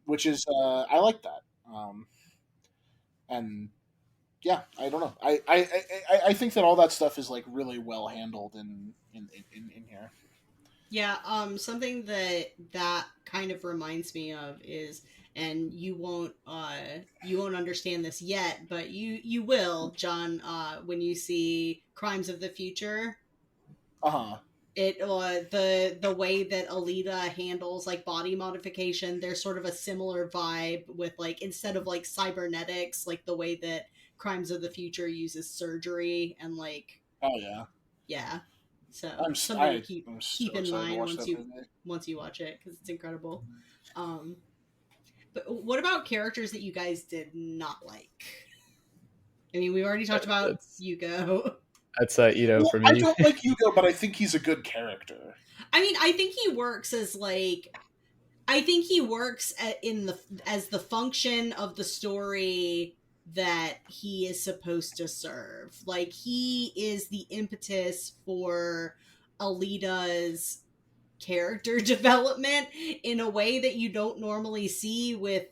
Which is I like that. And yeah, I don't know. I think that all that stuff is like really well handled in here. Yeah, something that kind of reminds me of is, and you won't understand this yet, but you will, John, when you see Crimes of the Future. It the way that Alita handles like body modification, there's sort of a similar vibe with like, instead of like cybernetics, like the way that Crimes of the Future uses surgery and like, yeah. So something to keep in mind once you watch it, because it's incredible. But what about characters that you guys did not like? I mean, we already talked about Yuko. That's Ito for me. I don't like Yuko, but I think he's a good character. I mean, I think he works as like, as the function of the story that he is supposed to serve. Like, he is the impetus for Alita's character development in a way that you don't normally see with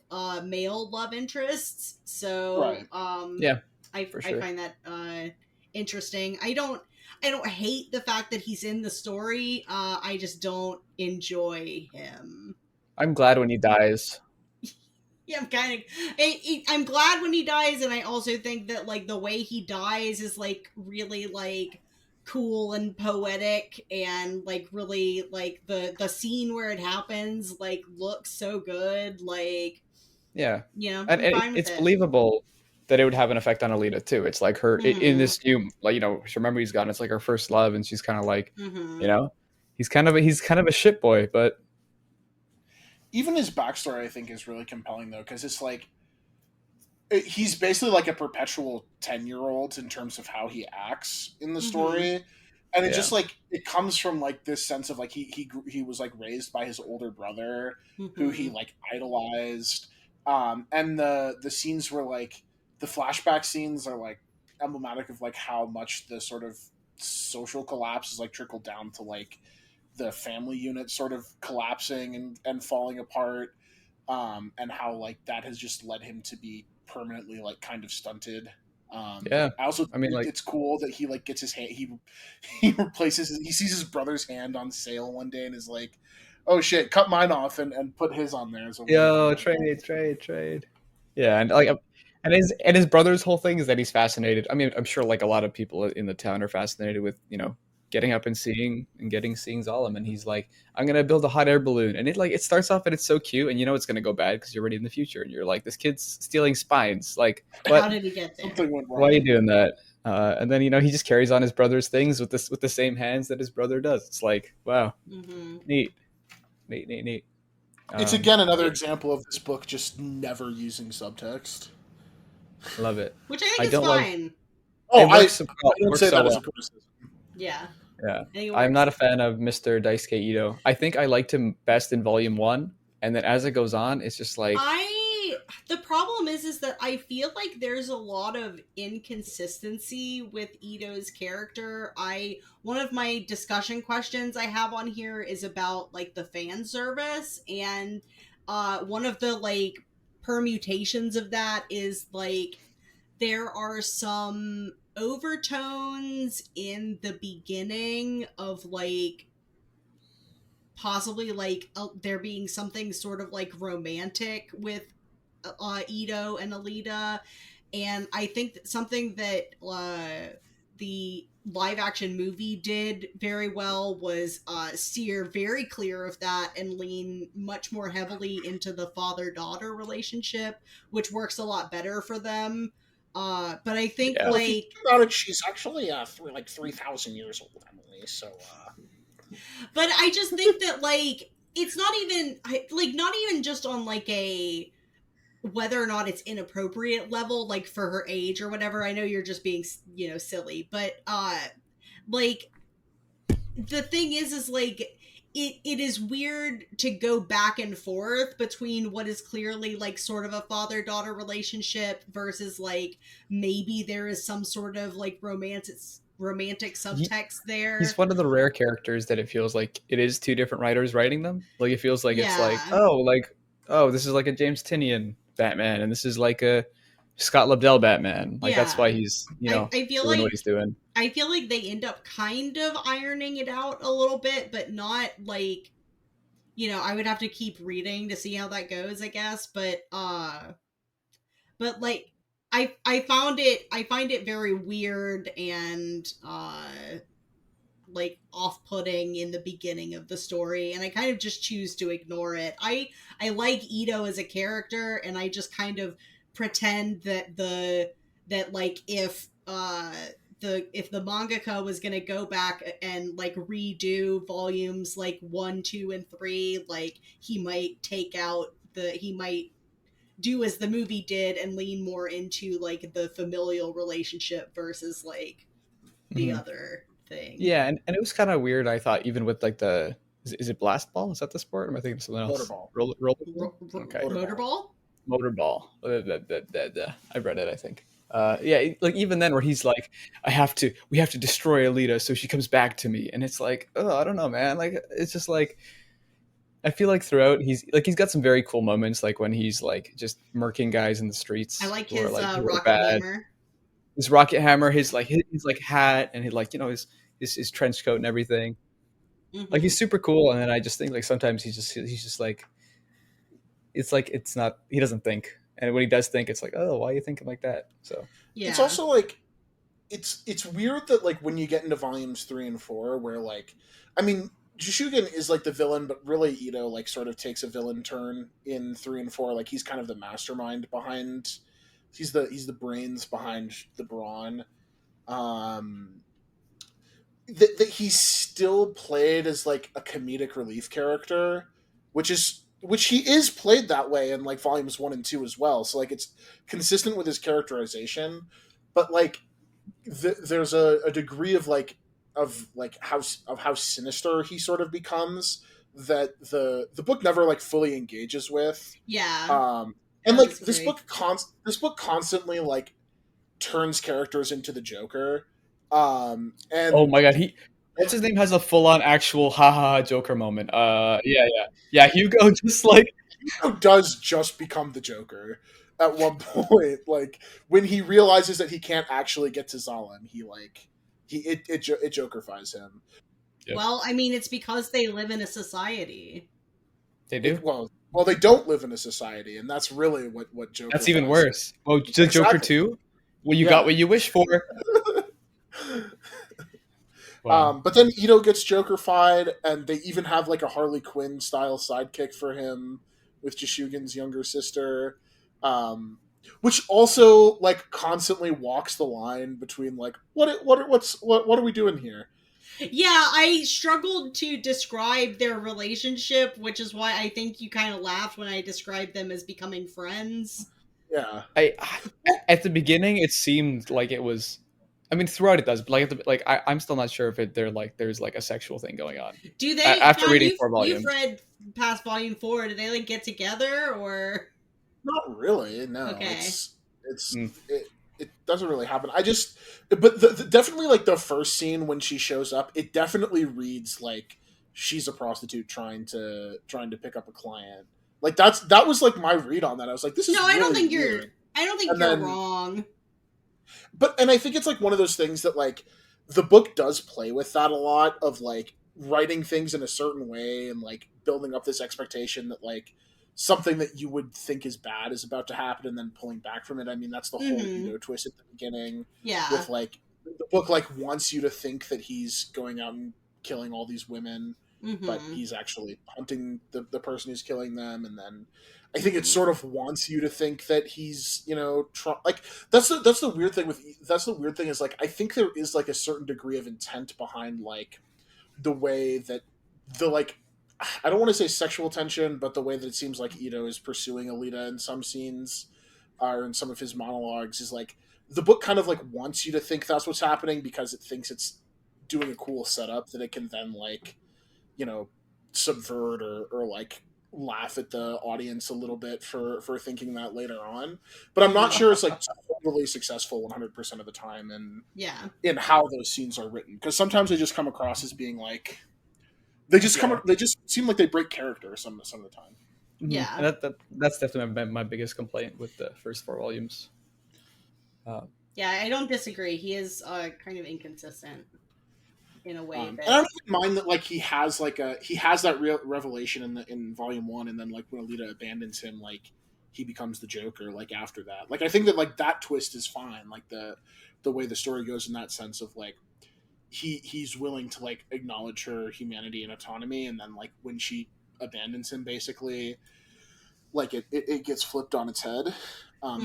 male love interests. So, I find that interesting. I don't hate the fact that he's in the story. I just don't enjoy him. I'm glad when he dies. Yeah, I'm glad when he dies, and I also think that like the way he dies is like really like cool and poetic, and like really like the scene where it happens like looks so good. Like, yeah, you know, and it's believable that it would have an effect on Alita too. It's like her in this new, like, you know, remember he's gone. It's like her first love, and she's kind of like, you know, he's kind of a shit boy, but even his backstory I think is really compelling though, because it's like he's basically like a perpetual 10-year-old in terms of how he acts in the story, and it just like it comes from like this sense of like he was like raised by his older brother who he like idolized. And the scenes were like the flashback scenes are like emblematic of like how much the sort of social collapse is like trickled down to like the family unit sort of collapsing and falling apart, and how like that has just led him to be permanently like kind of stunted. Yeah, I also I mean, think like, it's cool that he like gets his hand, he replaces he sees his brother's hand on sale one day and is like, oh shit, cut mine off and put his on there as a way to yo, commemorate. trade. Yeah, and like, and his brother's whole thing is that he's fascinated. I mean, I'm sure like a lot of people in the town are fascinated with getting up and seeing Zalem, and he's like, I'm gonna build a hot air balloon, and it starts off and it's so cute, and it's gonna go bad because you're already in the future, and you're like, this kid's stealing spines, like How what? did he get there? Something went Why are wrong. you doing that? And then he just carries on his brother's things with the same hands that his brother does. It's like, wow, Mm-hmm. neat, neat, neat, neat. It's again another example of this book just never using subtext. I love it. Which I think I is don't love. fine. Oh, It works so well. I don't Works say so that as a well. criticism. Yeah, Yeah, I think it I'm works. not a fan of Mr. Daisuke Ito. I think I liked him best in Volume One, and then as it goes on, it's just like, The problem is that I feel like there's a lot of inconsistency with Ito's character. One of my discussion questions I have on here is about like the fan service, and one of the like permutations of that is like there are some overtones in the beginning of like possibly like there being something sort of like romantic with Ito and Alita, and I think that something that the live action movie did very well was steer very clear of that and lean much more heavily into the father daughter relationship, which works a lot better for them. But I think yeah, Well, if you like, think about it, she's actually like 3,000 years old, Emily. So but I just think that like it's not even like not even just on like a whether or not it's inappropriate level like for her age or whatever. I know you're just being silly, but like the thing is like it is weird to go back and forth between what is clearly like sort of a father daughter relationship versus like maybe there is some sort of like romantic he, subtext there. he's one of the rare characters that it feels like it is two different writers writing them. Like it feels like it's Yeah, like oh, this is like a James Tinian Batman, and this is like a Scott Lobdell Batman. Like that's why yeah. he's I feel doing what like he's doing. they end up kind of ironing it out a little bit, but not like I would have to keep reading to see how that goes, I guess. But like I find it very weird and like off-putting in the beginning of the story, and I kind of just choose to ignore it. I like Ito as a character, and I just kind of pretend that like if the mangaka was gonna go back and like redo volumes like 1, 2, and 3, like he might do as the movie did and lean more into like the familial relationship versus like the Mhm. other thing. Yeah, and it was kind of weird. I thought even with like the is it blast ball? Is that the sport? Or am I thinking of something else? motorball, Roller ball? Okay, motorball. Motorball? motorball. I read it. I think. Yeah, like even then, where he's like, we have to destroy Alita so she comes back to me, and it's like, oh, I don't know, man. Like, it's just like, I feel like throughout he's got some very cool moments, like when he's like just murking guys in the I streets like who his are rocket bad. hammer. His rocket hammer, his like hat, and his like his trench coat and everything. Like Hmm. he's super cool, and then I just think like sometimes he's just like it's not he doesn't think, and when he does think, it's like, oh, why are you thinking like that? So It's Yeah. also like it's weird that like when you get into volumes 3 and 4, where like I mean Jushugen is like the villain, but really Ito like sort of takes a villain turn in 3 and 4. Like he's kind of the mastermind behind. He's the brains behind the brawn. Um, that he's still played as like a comedic relief character, which he is played that way in like volumes 1 and 2 as well. So like it's consistent with his characterization, but like there's a degree of how sinister he sort of becomes that the book never like fully engages with. Yeah. Um, And don't like disagree. this book constantly like turns characters into the Joker. Oh And my god, he what's his name has a full on actual haha Joker moment. Yeah, Hugo just like Hugo does just become the Joker at one point. Like when he realizes that he can't actually get to Zalem, he like it Jokerfies him. Yep, Well, I mean, it's because they live in a society. they do. Well they don't live in a society, and that's really what That's even Jokerfies him. worse. Oh, the Joker Exactly. 2? Well, you got Yeah. what you wish for. Wow. But then Ito gets Jokerfied, and they even have like a Harley Quinn style sidekick for him with Jishugen's younger sister, which also like constantly walks the line between like what are we doing here? Yeah, I struggled to describe their relationship, which is why I think you kind of laughed when I described them as becoming friends. Yeah, At the beginning it seemed like it was. I mean, throughout it does, but I'm still not sure if there's like a sexual thing going on. Do they, After John? reading You've 4 volumes, read past volume 4. Do they like get together or? not really. No, Okay. it's mm, it doesn't really happen. I just but definitely like the first scene when she shows up, it definitely reads like she's a prostitute trying to pick up a client. Like that was like my read on that. I was like, this is No, I don't really think you're. weird. I don't think And you're then wrong. and I think it's like one of those things that like the book does play with that a lot of like writing things in a certain way and like building up this expectation that like something that you would think is bad is about to happen and then pulling back from it. I mean, that's the whole Mm-hmm. Ito twist at the beginning Yeah. with like the book like wants you to think that he's going out and killing all these women, but Mm-hmm. he's actually hunting the person who's killing them. And then I think it Mm-hmm. sort of wants you to think that he's, like that's the weird thing is like I think there is like a certain degree of intent behind like the way that the like I don't want to say sexual tension, but the way that it seems like Ito is pursuing Alita in some scenes or in some of his monologues is like the book kind of like wants you to think that's what's happening because it thinks it's doing a cool setup that it can then like, you know, subvert or like laugh at the audience a little bit for thinking that later on. But I'm not Mm-hmm. sure it's like totally successful 100% of the time Yeah. in how those scenes are written because sometimes they just come across as being like yeah. they just seem like they break character some of the time. And Yeah. that's definitely my biggest complaint with the first 4 volumes. Uh, Yeah. I don't disagree. He is kind of inconsistent in a way And I that. don't even mind that like he has that real revelation in volume one, and then like when Alita abandons him, like he becomes the Joker. Like after that, like I think that like that twist is fine. Like the way the story goes in that sense of like he's willing to like acknowledge her humanity and autonomy, and then like when she abandons him, basically like it gets flipped on its head.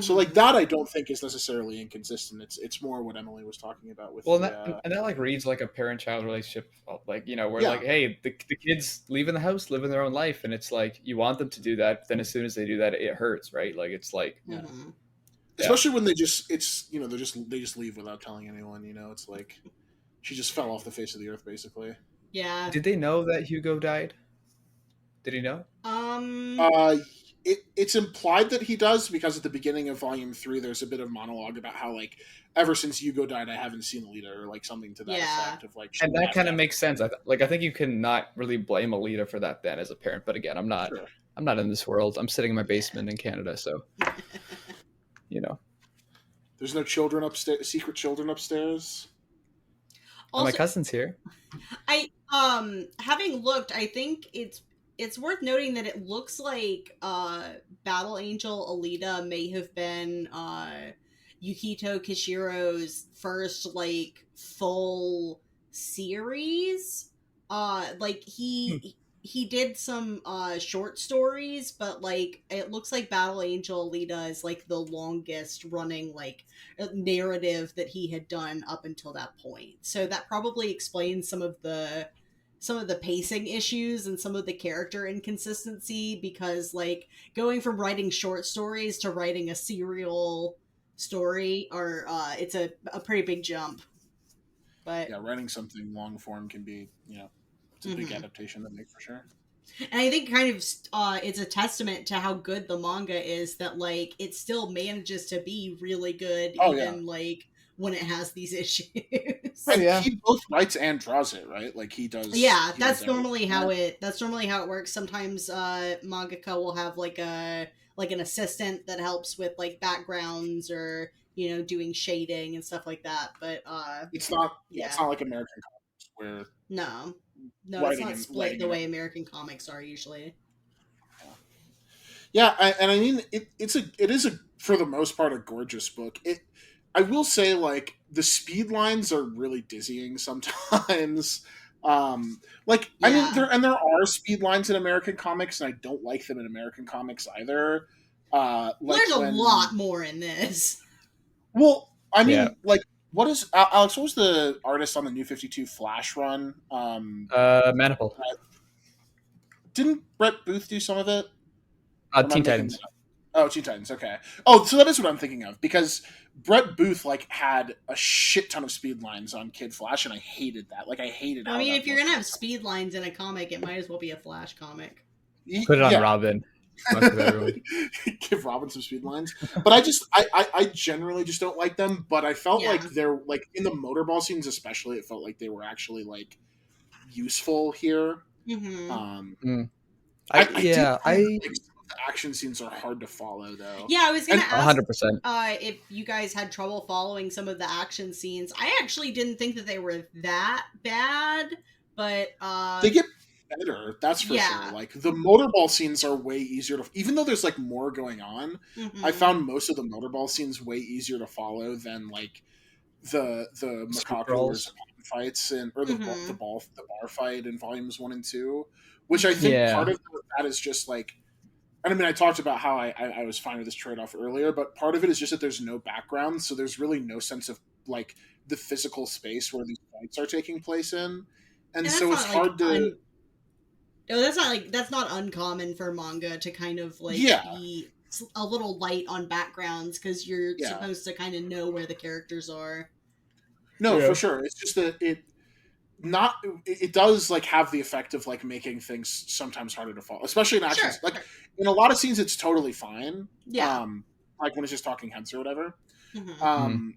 So like Mm-hmm. that I don't think is necessarily inconsistent. It's more what Emily was talking about with well, the and that like reads like a parent-child relationship, like where yeah. like, hey, the kids leaving the house, living their own life, and it's like you want them to do that, but then as soon as they do that, it hurts, right? Like it's like, Yeah. Mm-hmm. yeah. Especially when they just leave without telling anyone. It's like she just fell off the face of the earth, basically. Yeah. Did they know that Hugo died? Did he know? Um. Uh, it's implied that he does because at the beginning of volume three, there's a bit of monologue about how like ever since Hugo died, I haven't seen Alita or like something to that Yeah. effect of like she And that left kind of after. makes sense. I think you can not really blame Alita for that then as a parent. But again, Sure. I'm not in this world. I'm sitting in my Yeah. basement in Canada, so you know. There's no children upstairs. Secret children upstairs. And my Also, cousin's here. I having looked, I think it's worth noting that it looks like Battle Angel Alita may have been Yukito Kishiro's first like full series. Like Hmm. he did some short stories, but like it looks like Battle Angel Alita is like the longest running like narrative that he had done up until that point. So that probably explains some of the pacing issues and some of the character inconsistency because like going from writing short stories to writing a serial story or it's a pretty big jump. But Yeah, writing something long form can be it's a big mhm. adaptation to make for sure. And I think kind of it's a testament to how good the manga is that like it still manages to be really good Oh yeah, even like when it has these issues. Oh and yeah. he both writes and draws it, right? Like he does. Yeah, He does everything. that's normally how it works. Sometimes mangaka will have like an assistant that helps with like backgrounds or doing shading and stuff like that. But It's not. Yeah, it's yeah, not like American comics where no, no, it's writing not and split writing the and way American comics are usually. yeah, and I mean it is a for the most part a gorgeous book. I will say like the speed lines are really dizzying sometimes. Like I mean Yeah, there are speed lines in American comics, and I don't like them in American comics either. well, Like there's a when lot more in this. well, I Yeah. mean like what is Alex? What was the artist on the New 52 Flash run? Maniple. Didn't Brett Booth do some of it? Or am I Teen making that Titans. up? Oh, Teen Titans. Okay. Oh, so that is what I'm thinking of because Brett Booth like had a shit ton of speed lines on Kid Flash, and I hated that. Like I hated Well, I how mean, that if you're looked. gonna have speed lines in a comic, it might as well be a Flash comic. Put it on Yeah, Robin. Fuck with everyone. give Robin some speed lines. But I generally just don't like them. But I felt Yeah. like they're like in the motorball scenes, especially. It felt like they were actually like useful here. Mm-hmm. Um, Mm. I did Yeah, find like some of the action scenes are hard to follow though. Yeah, I was gonna And ask 100%. if you guys had trouble following some of the action scenes. I actually didn't think that they were that bad, but they get better, that's for sure. yeah. Like the motorball scenes are way easier to, even though there's like more going on. I Mm-hmm. found most of the motorball scenes way easier to follow than like the Street Makaku or brawls. Zaman fights and or Mm-hmm. the bar fight in volumes 1 and 2, which I Mm-hmm. think Yeah. part of that is just like. And I mean, I talked about how I was fine with this trade off earlier, but part of it is just that there's no background, so there's really no sense of like the physical space where these fights are taking place in, and And that's so it's not like hard to. no, that's not uncommon for manga to kind of like Yeah, be a little light on backgrounds because you're yeah. supposed to kind of know where the characters are. No, Yeah. for sure. It's just that not it does like have the effect of like making things sometimes harder to follow, especially in Sure. actions. Like in a lot of scenes, it's totally fine. Yeah. Like when it's just talking heads or whatever. Mm-hmm. Mhm.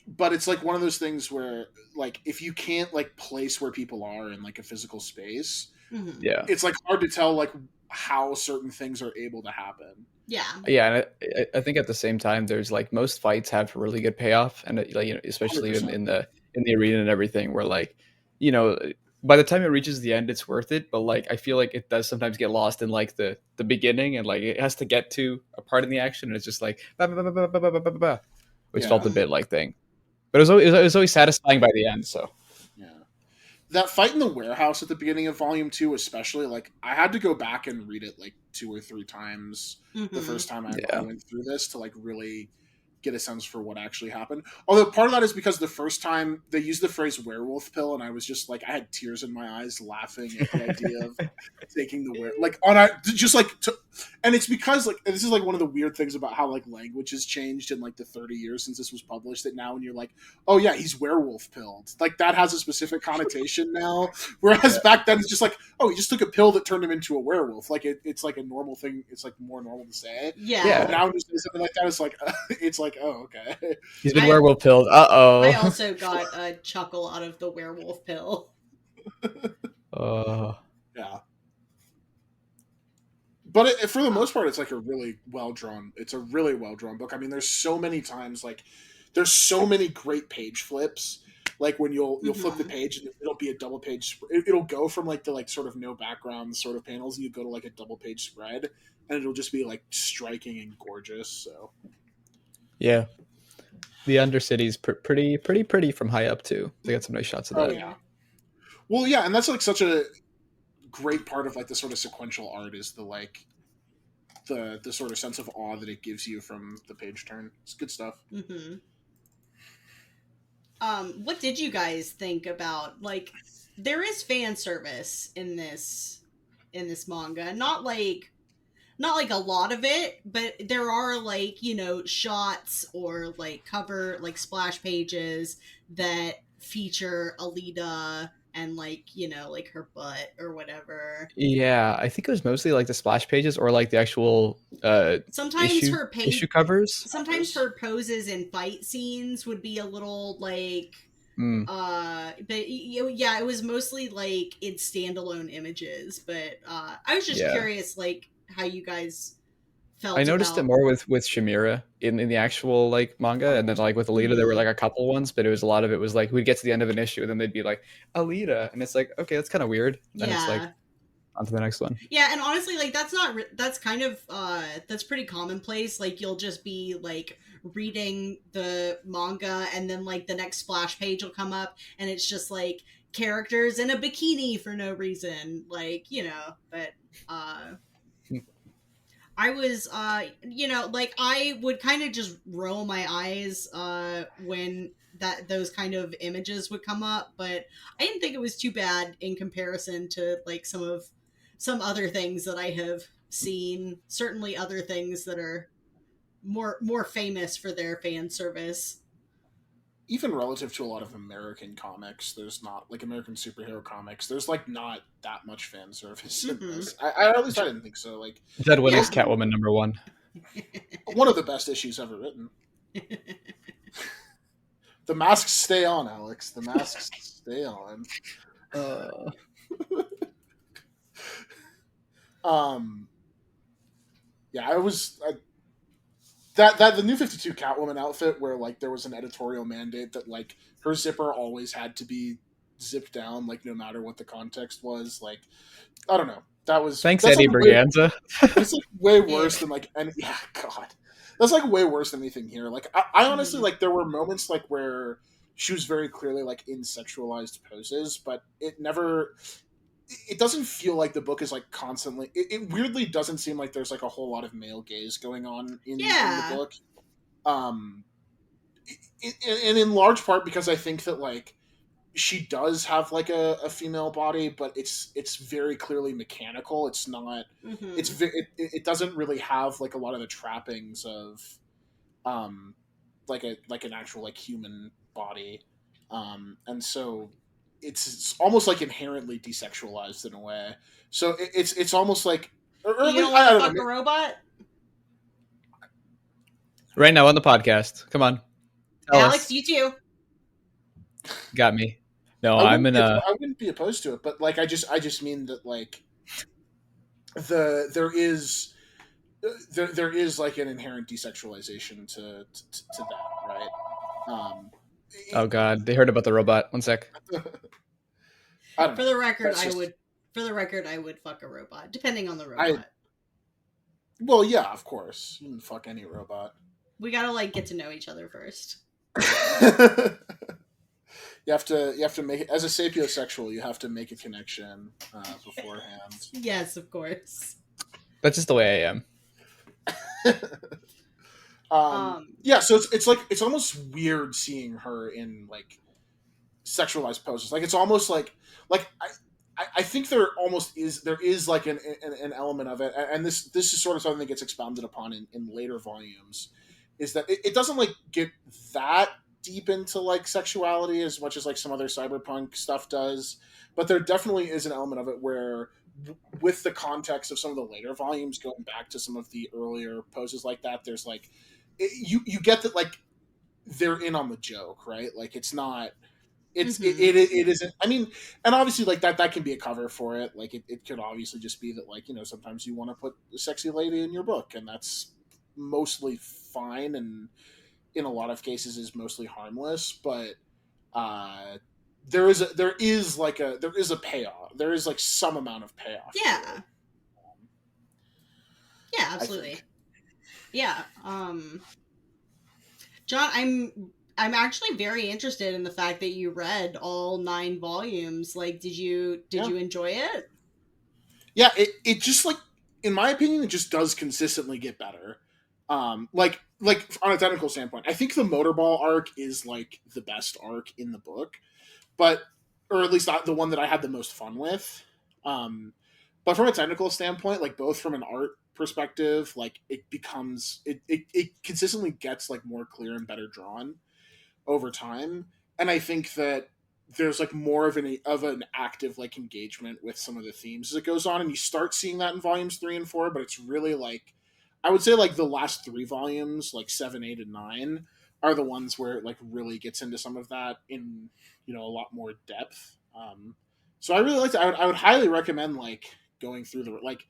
But it's like one of those things where like if you can't like place where people are in like a physical space, Mm-hmm. Yeah. it's like hard to tell like how certain things are able to happen. Yeah. Yeah, and I think at the same time, there's like most fights have really good payoff, and like especially 100%. in the arena and everything, where like you know, by the time it reaches the end, it's worth it. But like I feel like it does sometimes get lost in like the beginning, and like it has to get to a part in the action, and it's just like ba, ba, ba, ba, ba, ba, ba, ba, ba, ba, which felt Yeah, a bit like thing. But it was always satisfying by the end. So yeah. That fight in the warehouse at the beginning of volume 2 especially, like I had to go back and read it like 2 or 3 times the Mm-hmm. first time I yeah, went through this to like really get a sense for what actually happened. Although part of that is because the first time they used the phrase werewolf pill, and I was just like I had tears in my eyes laughing at the idea of taking the like on a just like to, and it's because like this is like one of the weird things about how like language has changed in like the 30 years since this was published, that now when you're like, oh yeah, he's werewolf pilled, like that has a specific connotation now, whereas Yeah. back then it's just like, oh, he just took a pill that turned him into a werewolf, like it's like a normal thing, it's like more normal to say. Yeah. But now when you say something like that, it's like it's like, oh, okay. he's been I werewolf pilled. Uh I oh. also got a chuckle out of the werewolf pill. Yeah. But for the most part, it's like a really well drawn. It's a really well drawn book. I mean, there's so many times like there's so many great page flips. Like when you'll flip the Mhm. page and it'll be a double page. It'll go from like the like sort of no background sort of panels, and you go to like a double page spread, and it'll just be like striking and gorgeous. So Yeah, the Undercity's pretty from high up too. They got some nice shots of oh that. yeah, well yeah, and that's like such a great part of like the sort of sequential art is the like the sort of sense of awe that it gives you from the page turn. It's good stuff. Mm-hmm. What did you guys think about like there is fan service in this manga? Not like a lot of it, but there are like, shots or like cover like splash pages that feature Alita and like, you know, like her butt or whatever. Yeah, I think it was mostly like the splash pages or like the actual Sometimes issue her issue covers. sometimes her poses in fight scenes would be a little like Mm, but yeah, it was mostly like in standalone images, but I was just yeah. curious like how you guys I felt noticed it about. more with Shimira in the actual like manga, and then like with Alita, there were Mhm. like a couple ones, but it was a lot of it was like we'd get to the end of an issue, and then they'd be like Alita, and it's like okay, that's kind of weird. And then it's like Yeah. on to the next one. Yeah, and honestly, like that's not that's kind of that's pretty commonplace. Like you'll just be like reading the manga, and then like the next splash page will come up, and it's just like characters in a bikini for no reason, like, you know. But uh, I was you know, like I would kind of just roll my eyes when that those kind of images would come up, but I didn't think it was too bad in comparison to like some other things that I have seen, certainly other things that are more famous for their fan service. Even relative to a lot of American comics, there's not like American superhero comics. There's like not that much fan service in Mhm. this. At least I didn't think so. Like, Dead yeah, Winter's Catwoman #1. one of the best issues ever written. The masks stay on, Alex. The masks stay on. Uh, Um, yeah, that the New 52 Catwoman outfit where like there was an editorial mandate that like her zipper always had to be zipped down, like no matter what the context was. Like, I don't know. Thanks, That's like Eddie way, Berganza. that's like way Yeah. worse than like any, yeah, God, that's like way worse than anything here. Like I honestly Mhm. like there were moments like where she was very clearly like in sexualized poses, but it doesn't feel like the book is like constantly it weirdly doesn't seem like there's like a whole lot of male gaze going on in the Yeah. book. um and in large part because I think that like she does have like a female body, but it's very clearly mechanical. It's not. Mhm. It doesn't really have like a lot of the trappings of um like an actual like human body, and so it's almost like inherently desexualized in a way. So it's almost like, or at You least don't want to I don't fuck know. a robot? Right now on the podcast. Come on, tell Alex, us. you too. Got me. No, I'm in a. I wouldn't be opposed to it, but like I just mean that like there is there is like an inherent desexualization to that, right? Um, Oh God, they heard about the robot. One sec. I don't For know. the record, That's just I would fuck a robot, depending on the I. robot. Well, yeah, of course. You can fuck any robot. We gotta like get to know each other first. You have to make it as a sapiosexual. You have to make a connection beforehand. Yes, of course. That's just the way I am. Um, Yeah, so it's like it's almost weird seeing her in like sexualized poses. Like it's almost like I think there is like an element of it, and this is sort of something that gets expounded upon in later volumes, is that it doesn't like get that deep into like sexuality as much as like some other cyberpunk stuff does, but there definitely is an element of it where with the context of some of the later volumes going back to some of the earlier poses like that, there's like you get that like they're in on the joke, right? Like it's not mhm. it isn't. I mean, and obviously like that can be a cover for it. Like it could obviously just be that like, you know, sometimes you want to put a sexy lady in your book, and that's mostly fine, and in a lot of cases is mostly harmless. But uh there is like there is a payoff. There is like some amount of payoff to it. Yeah, yeah, I absolutely. think. Yeah. John, I'm actually very interested in the fact that you read all 9 volumes. Like, did Yeah. you enjoy it? Yeah, it just like in my opinion, it just does consistently get better. Like on a technical standpoint, I think the motorball arc is like the best arc in the book, but or at least the one that I had the most fun with. Um, but from a technical standpoint, like both from an art perspective, like it consistently gets like more clear and better drawn over time, and I think that there's like more of an active like engagement with some of the themes as it goes on, and you start seeing that in volumes 3 and 4. But it's really like, I would say like the last 3 volumes, like 7, 8, and 9, are the ones where it like really gets into some of that in, a lot more depth. So I really like to, I would highly recommend like going through the like,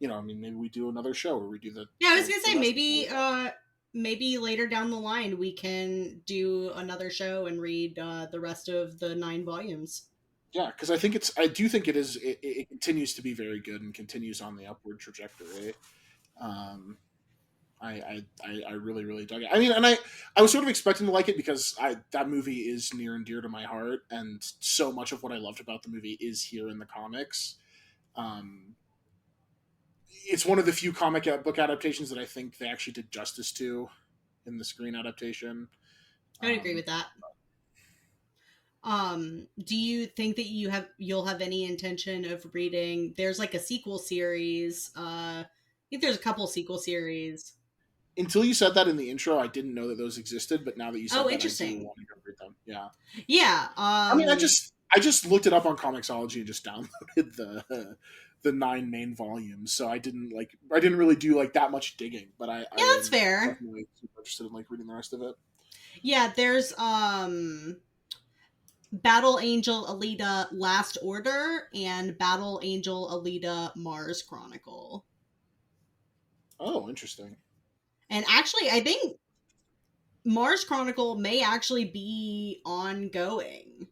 I mean, maybe we do another show where we do the Yeah, I was gonna the say rest of the maybe later down the line we can do another show and read the rest of the 9 volumes. Yeah, because I do think it continues to be very good and continues on the upward trajectory. Um, I really really dug it. I mean, and I was sort of expecting to like it because that movie is near and dear to my heart, and so much of what I loved about the movie is here in the comics. Um, it's one of the few comic book adaptations that I think they actually did justice to in the screen adaptation. I would agree with that. Do you think that you'll have any intention of reading? There's like a sequel series. I think there's a couple sequel series. Until you said that in the intro, I didn't know that those existed. But now that you said that, interesting. I do want to go read them. Yeah. Yeah. I mean, I just looked it up on Comixology and just downloaded the 9 main volumes. So I didn't really do like that much digging. But I that's fair. Definitely super interested in like reading the rest of it. Yeah, there's Battle Angel Alita Last Order and Battle Angel Alita Mars Chronicle. Oh, interesting. And actually, I think Mars Chronicle may actually be ongoing.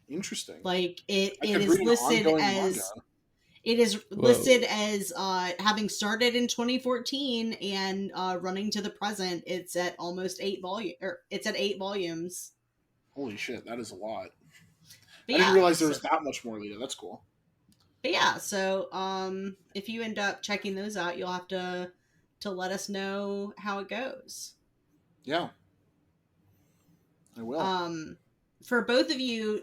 Interesting. Like it is listed as it is listed as having started in 2014 and running to the present. It's at almost 8 volumes. Holy shit, that is a lot. But I didn't realize there was that much more Alita. That's cool. But yeah, so if you end up checking those out, you'll have to let us know how it goes. Yeah, I will. For both of you,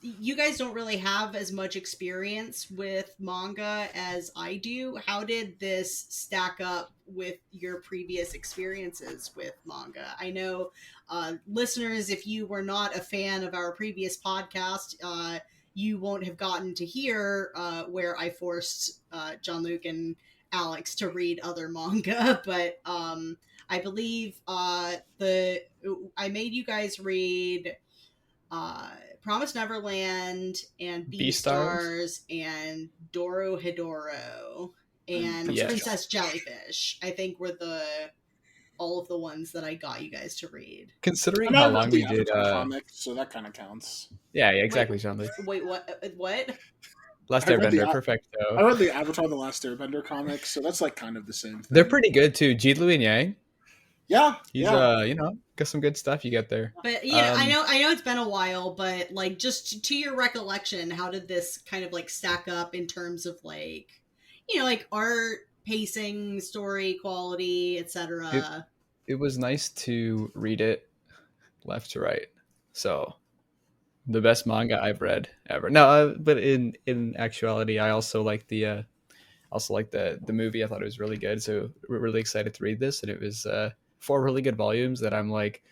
you guys don't really have as much experience with manga as I do. How did this stack up with your previous experiences with manga? I know, listeners, if you were not a fan of our previous podcast, you won't have gotten to hear where I forced Jean-Luc and Alex to read other manga, but I believe I made you guys read Promise Neverland and Beastars and Dorohedoro and Princess Jellyfish. I think were all of the ones that I got you guys to read. Considering how long we did comic, so that kind of counts. Yeah, exactly, Jean-Luc. Wait, what? Last Airbender, perfecto. I read the Avatar: The Last Airbender comics, so that's like kind of the same thing. They're pretty good too. Jidlu and Yang. Yeah, he's got some good stuff you get there. But I know it's been a while, but like just to your recollection, how did this kind of like stack up in terms of like, like art, pacing, story quality, etc.? It was nice to read it left to right. So the best manga I've read ever. No, but in actuality, I also like the movie. I thought it was really good. So we're really excited to read this, and it was 4 really good volumes that I'm like,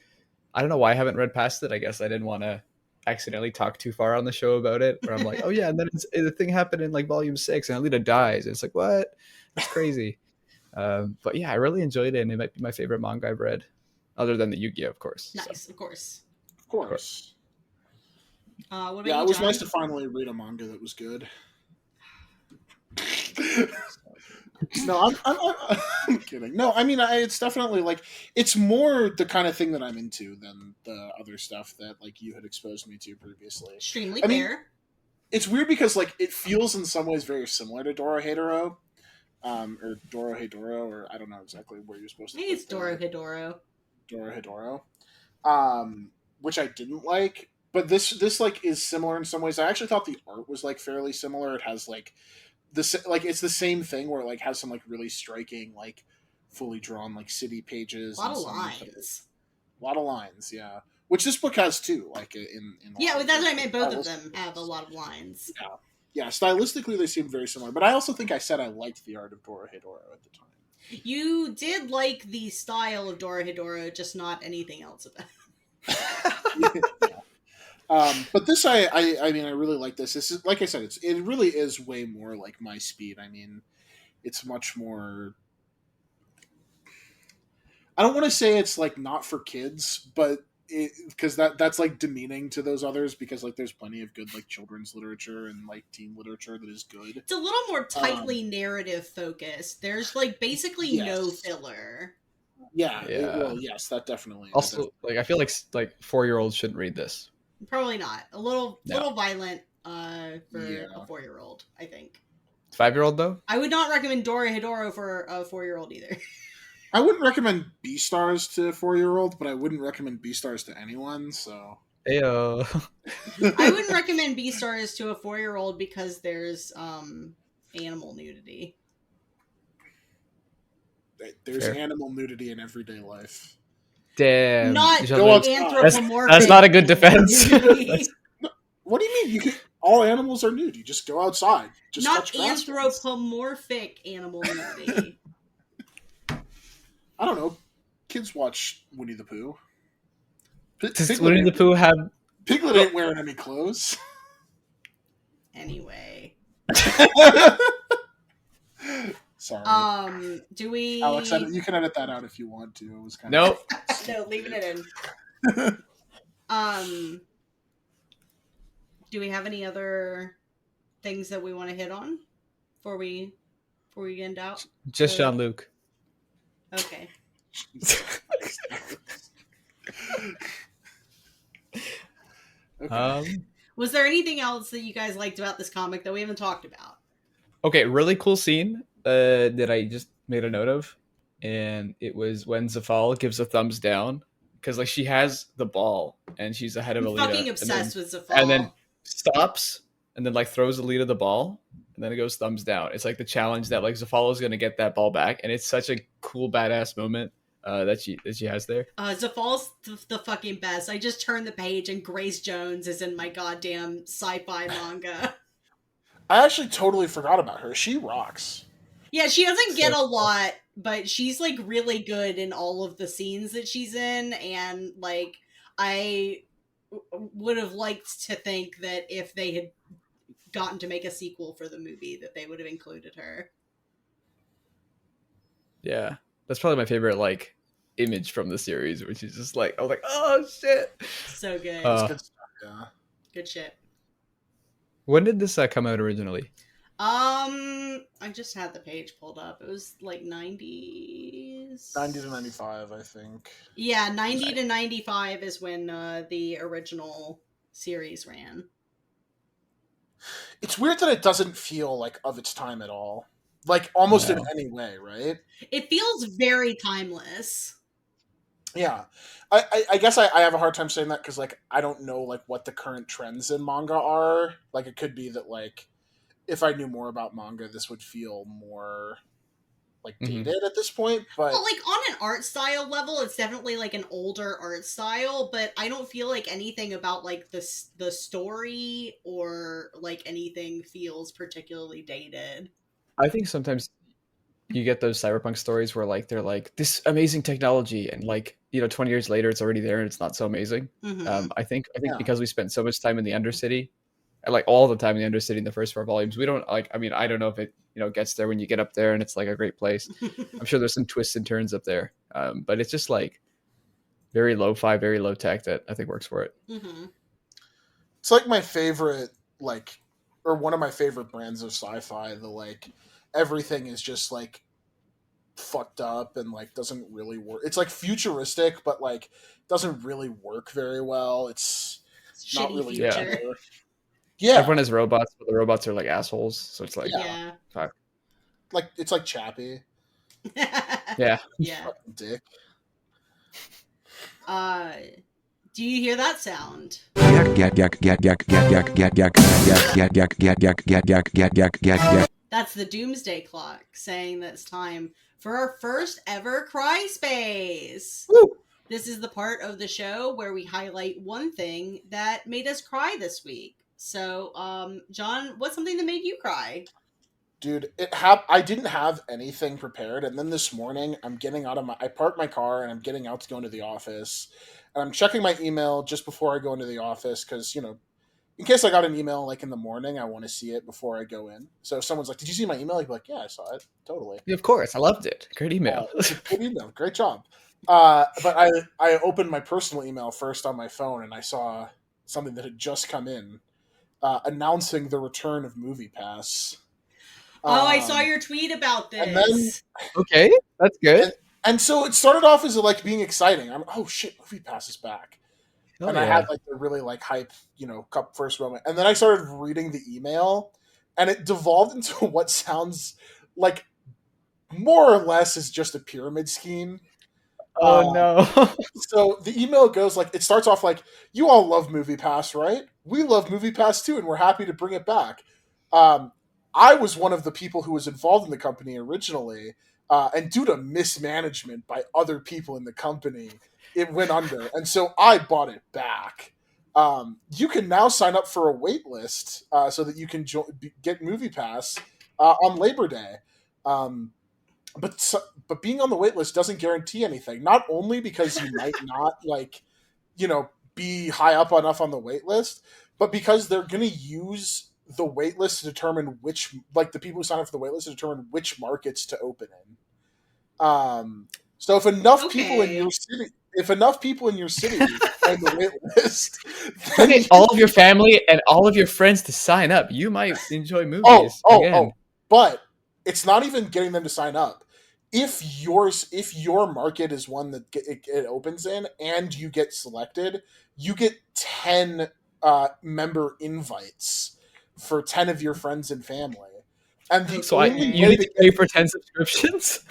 I don't know why I haven't read past it. I guess I didn't want to accidentally talk too far on the show about it. Where I'm like, oh yeah, and then the thing happened in like volume 6, and Alita dies. And it's like, what? That's crazy. But yeah, I really enjoyed it, and it might be my favorite manga I've read, other than the Yu-Gi-Oh, of course. Nice, so. Of course. What about you, it was John? nice to finally read a manga that was good. No, I'm kidding. No, I mean, it's definitely like, it's more the kind of thing that I'm into than the other stuff that like you had exposed me to previously. Extremely fair. It's weird because like it feels in some ways very similar to Dorohedoro, or Dorohedoro, or I don't know exactly where you're supposed to. I think it's Dorohedoro. Dorohedoro, which I didn't like, but this like is similar in some ways. I actually thought the art was like fairly similar. It has like it's the same thing where it like has some like really striking like fully drawn like city pages. A lot of lines, yeah. Which this book has too, like in yeah, well, that's what I meant. Both of them have a lot of lines. Yeah. Stylistically, they seem very similar. But I also think I said I liked the art of Dorohedoro at the time. You did like the style of Dorohedoro, just not anything else about it. But this, I mean, I really like this. This is, like I said, it really is way more like my speed. I mean, it's much more. I don't want to say it's like not for kids, but because that's like demeaning to those others, because like there's plenty of good like children's literature and like teen literature that is good. It's a little more tightly narrative focused. There's like basically no Yes. filler. Yeah. Yeah. Well, yes, that definitely. Also, like I feel like 4-year-olds shouldn't read this. Probably not. A little violent for Yeah. a 4-year-old, I think. 5-year-old though? I would not recommend Dora Hidoro for a 4-year-old either. I wouldn't recommend Beastars to a 4-year-old, but I wouldn't recommend Beastars to anyone. So. Ayo. I wouldn't recommend Beastars to a 4-year-old because there's animal nudity. There's Fair. animal nudity in everyday life. Damn. Not Jean-Luc. anthropomorphic. That's not a good defense. What do you mean? All animals are nude. You just go outside. Just not touch grass. anthropomorphic animal nudity. I don't know. Kids watch Winnie the Pooh. Does Winnie the Pooh have... Piglet ain't wearing any clothes. Anyway. Sorry. Do we... Alex, you can edit that out if you want to. It was kind Nope. of... No, leaving it in. Do we have any other things that we want to hit on before we end out? Just Jean-Luc. Okay. Okay. Was there anything else that you guys liked about this comic that we haven't talked about? Okay, really cool scene that I just made a note of, and it was when Zafal gives a thumbs down because like she has the ball and she's ahead of I'm Alita. fucking obsessed with Zafal. And then stops and then like throws Alita the ball and then it goes thumbs down. It's like the challenge that like Zafal is going to get that ball back, and it's such a cool badass moment that she has there. Zafal's the fucking best. I just turned the page and Grace Jones is in my goddamn sci-fi manga. I actually totally forgot about her. She rocks. Yeah, she doesn't get a lot, but she's like really good in all of the scenes that she's in, and like I would have liked to think that if they had gotten to make a sequel for the movie that they would have included her. Yeah. That's probably my favorite like image from the series, which is just like I was like, oh shit. So good. Good stuff, yeah. Good shit. When did this come out originally? I just had the page pulled up. It was like 90s. 90 to 95, I think. Yeah, 90 to 95 is when the original series ran. It's weird that it doesn't feel like of its time at all. Like almost in any way, right? It feels very timeless. Yeah. I guess I have a hard time saying that because like I don't know like what the current trends in manga are. Like it could be that like if I knew more about manga, this would feel more like dated at this point. But well, like on an art style level, it's definitely like an older art style, but I don't feel like anything about like the story or like anything feels particularly dated. I think sometimes you get those cyberpunk stories where like they're like this amazing technology and like 20 years later it's already there and it's not so amazing. I think because we spent so much time in the Undercity, like all the time in the Undercity in the first 4 volumes, we don't like, I mean, I don't know if it gets there when you get up there and it's like a great place. I'm sure there's some twists and turns up there, but it's just like very lo-fi, very low tech that I think works for it. It's like my favorite or one of my favorite brands of sci-fi. The like everything is just like fucked up and like doesn't really work. It's like futuristic, but like doesn't really work very well. It's not really future. Yeah, everyone has robots, but the robots are like assholes. So it's like like it's like Chappie. Yeah. Fucking dick. Do you hear that sound? That's the Doomsday Clock saying that it's time for our first ever Cry Space. Woo! This is the part of the show where we highlight one thing that made us cry this week. So, John, what's something that made you cry? Dude, I didn't have anything prepared, and then this morning I parked my car and I'm getting out to go into the office, and I'm checking my email just before I go into the office because in case I got an email like in the morning, I want to see it before I go in. So if someone's like, "Did you see my email?" I'd be like, "Yeah, I saw it, totally." Of course, I loved it. Great email. It's a good email, great job. But I opened my personal email first on my phone, and I saw something that had just come in announcing the return of MoviePass. Oh, I saw your tweet about And then this. Okay, that's good. and so it started off as like being exciting. Oh shit, MoviePass is back. Oh And I had yeah. like the really like hype, cup first moment. And then I started reading the email, and it devolved into what sounds like more or less is just a pyramid scheme. Oh Uh, no. so the email goes like, it starts off like, "You all love MoviePass, right? We love MoviePass too, and we're happy to bring it back." Um, I was one of the people who was involved in the company originally, and due to mismanagement by other people in the company, it went under, and so I bought it back. You can now sign up for a wait list so that you can get MoviePass on Labor Day. Um, but being on the wait list doesn't guarantee anything. Not only because you might not be high up enough on the wait list, but because they're going to use the wait list to determine which, like, the people who sign up for the wait list to determine which markets to open in. So if enough people in Okay. your city, join the wait list, You then get all of your family and all of your friends to sign up. You might enjoy oh, movies oh, again. oh. But it's not even getting them to sign up. If your market is one that it opens in and you get selected, you get 10 member invites for 10 of your friends and family. And the So only you way need to to pay for 10 subscriptions.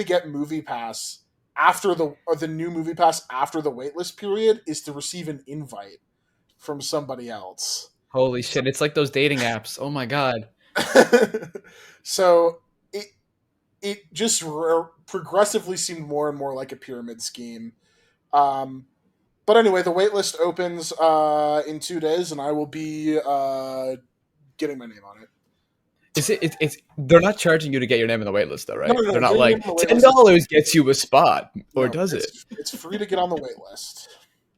get Movie Pass after the new Movie Pass after the waitlist period is to receive an invite from somebody else. Holy shit! It's like those dating apps. Oh my god. So it just progressively seemed more and more like a pyramid scheme. But anyway, the waitlist opens in 2 days, and I will be getting my name on it. Is it? It's. They're not charging you to get your name on the waitlist, though, No, right? no, They're no. not Getting your like name on the waitlist is $10 gets you a spot, or no. does it? It's free to get on the waitlist.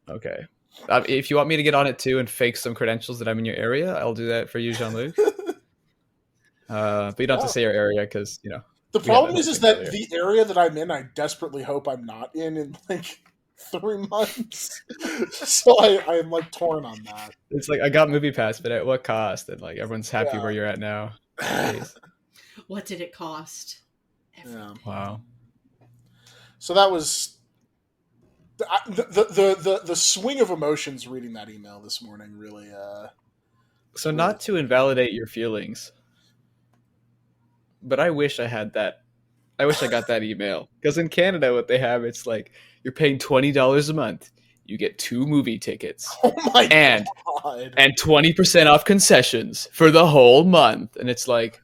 Okay. If you want me to get on it too and fake some credentials that I'm in your area, I'll do that for you, Jean-Luc. But you don't have to Yeah. say your area because The we had that problem whole is thing that earlier. the area that I'm in, I desperately hope I'm not in like 3 months. So I am like torn on that. It's like I got Movie Pass, but at what cost? And like everyone's happy Yeah. where you're at now. Jeez. What did it cost? Yeah. Wow. So that was the swing of emotions reading that email this morning. Really, So really. not to invalidate your feelings, but I wish I had that. I wish I got that email because in Canada, what they have, it's like you're paying $20 a month, you get 2 movie tickets, Oh my and god! 20% off concessions for the whole month, and it's like,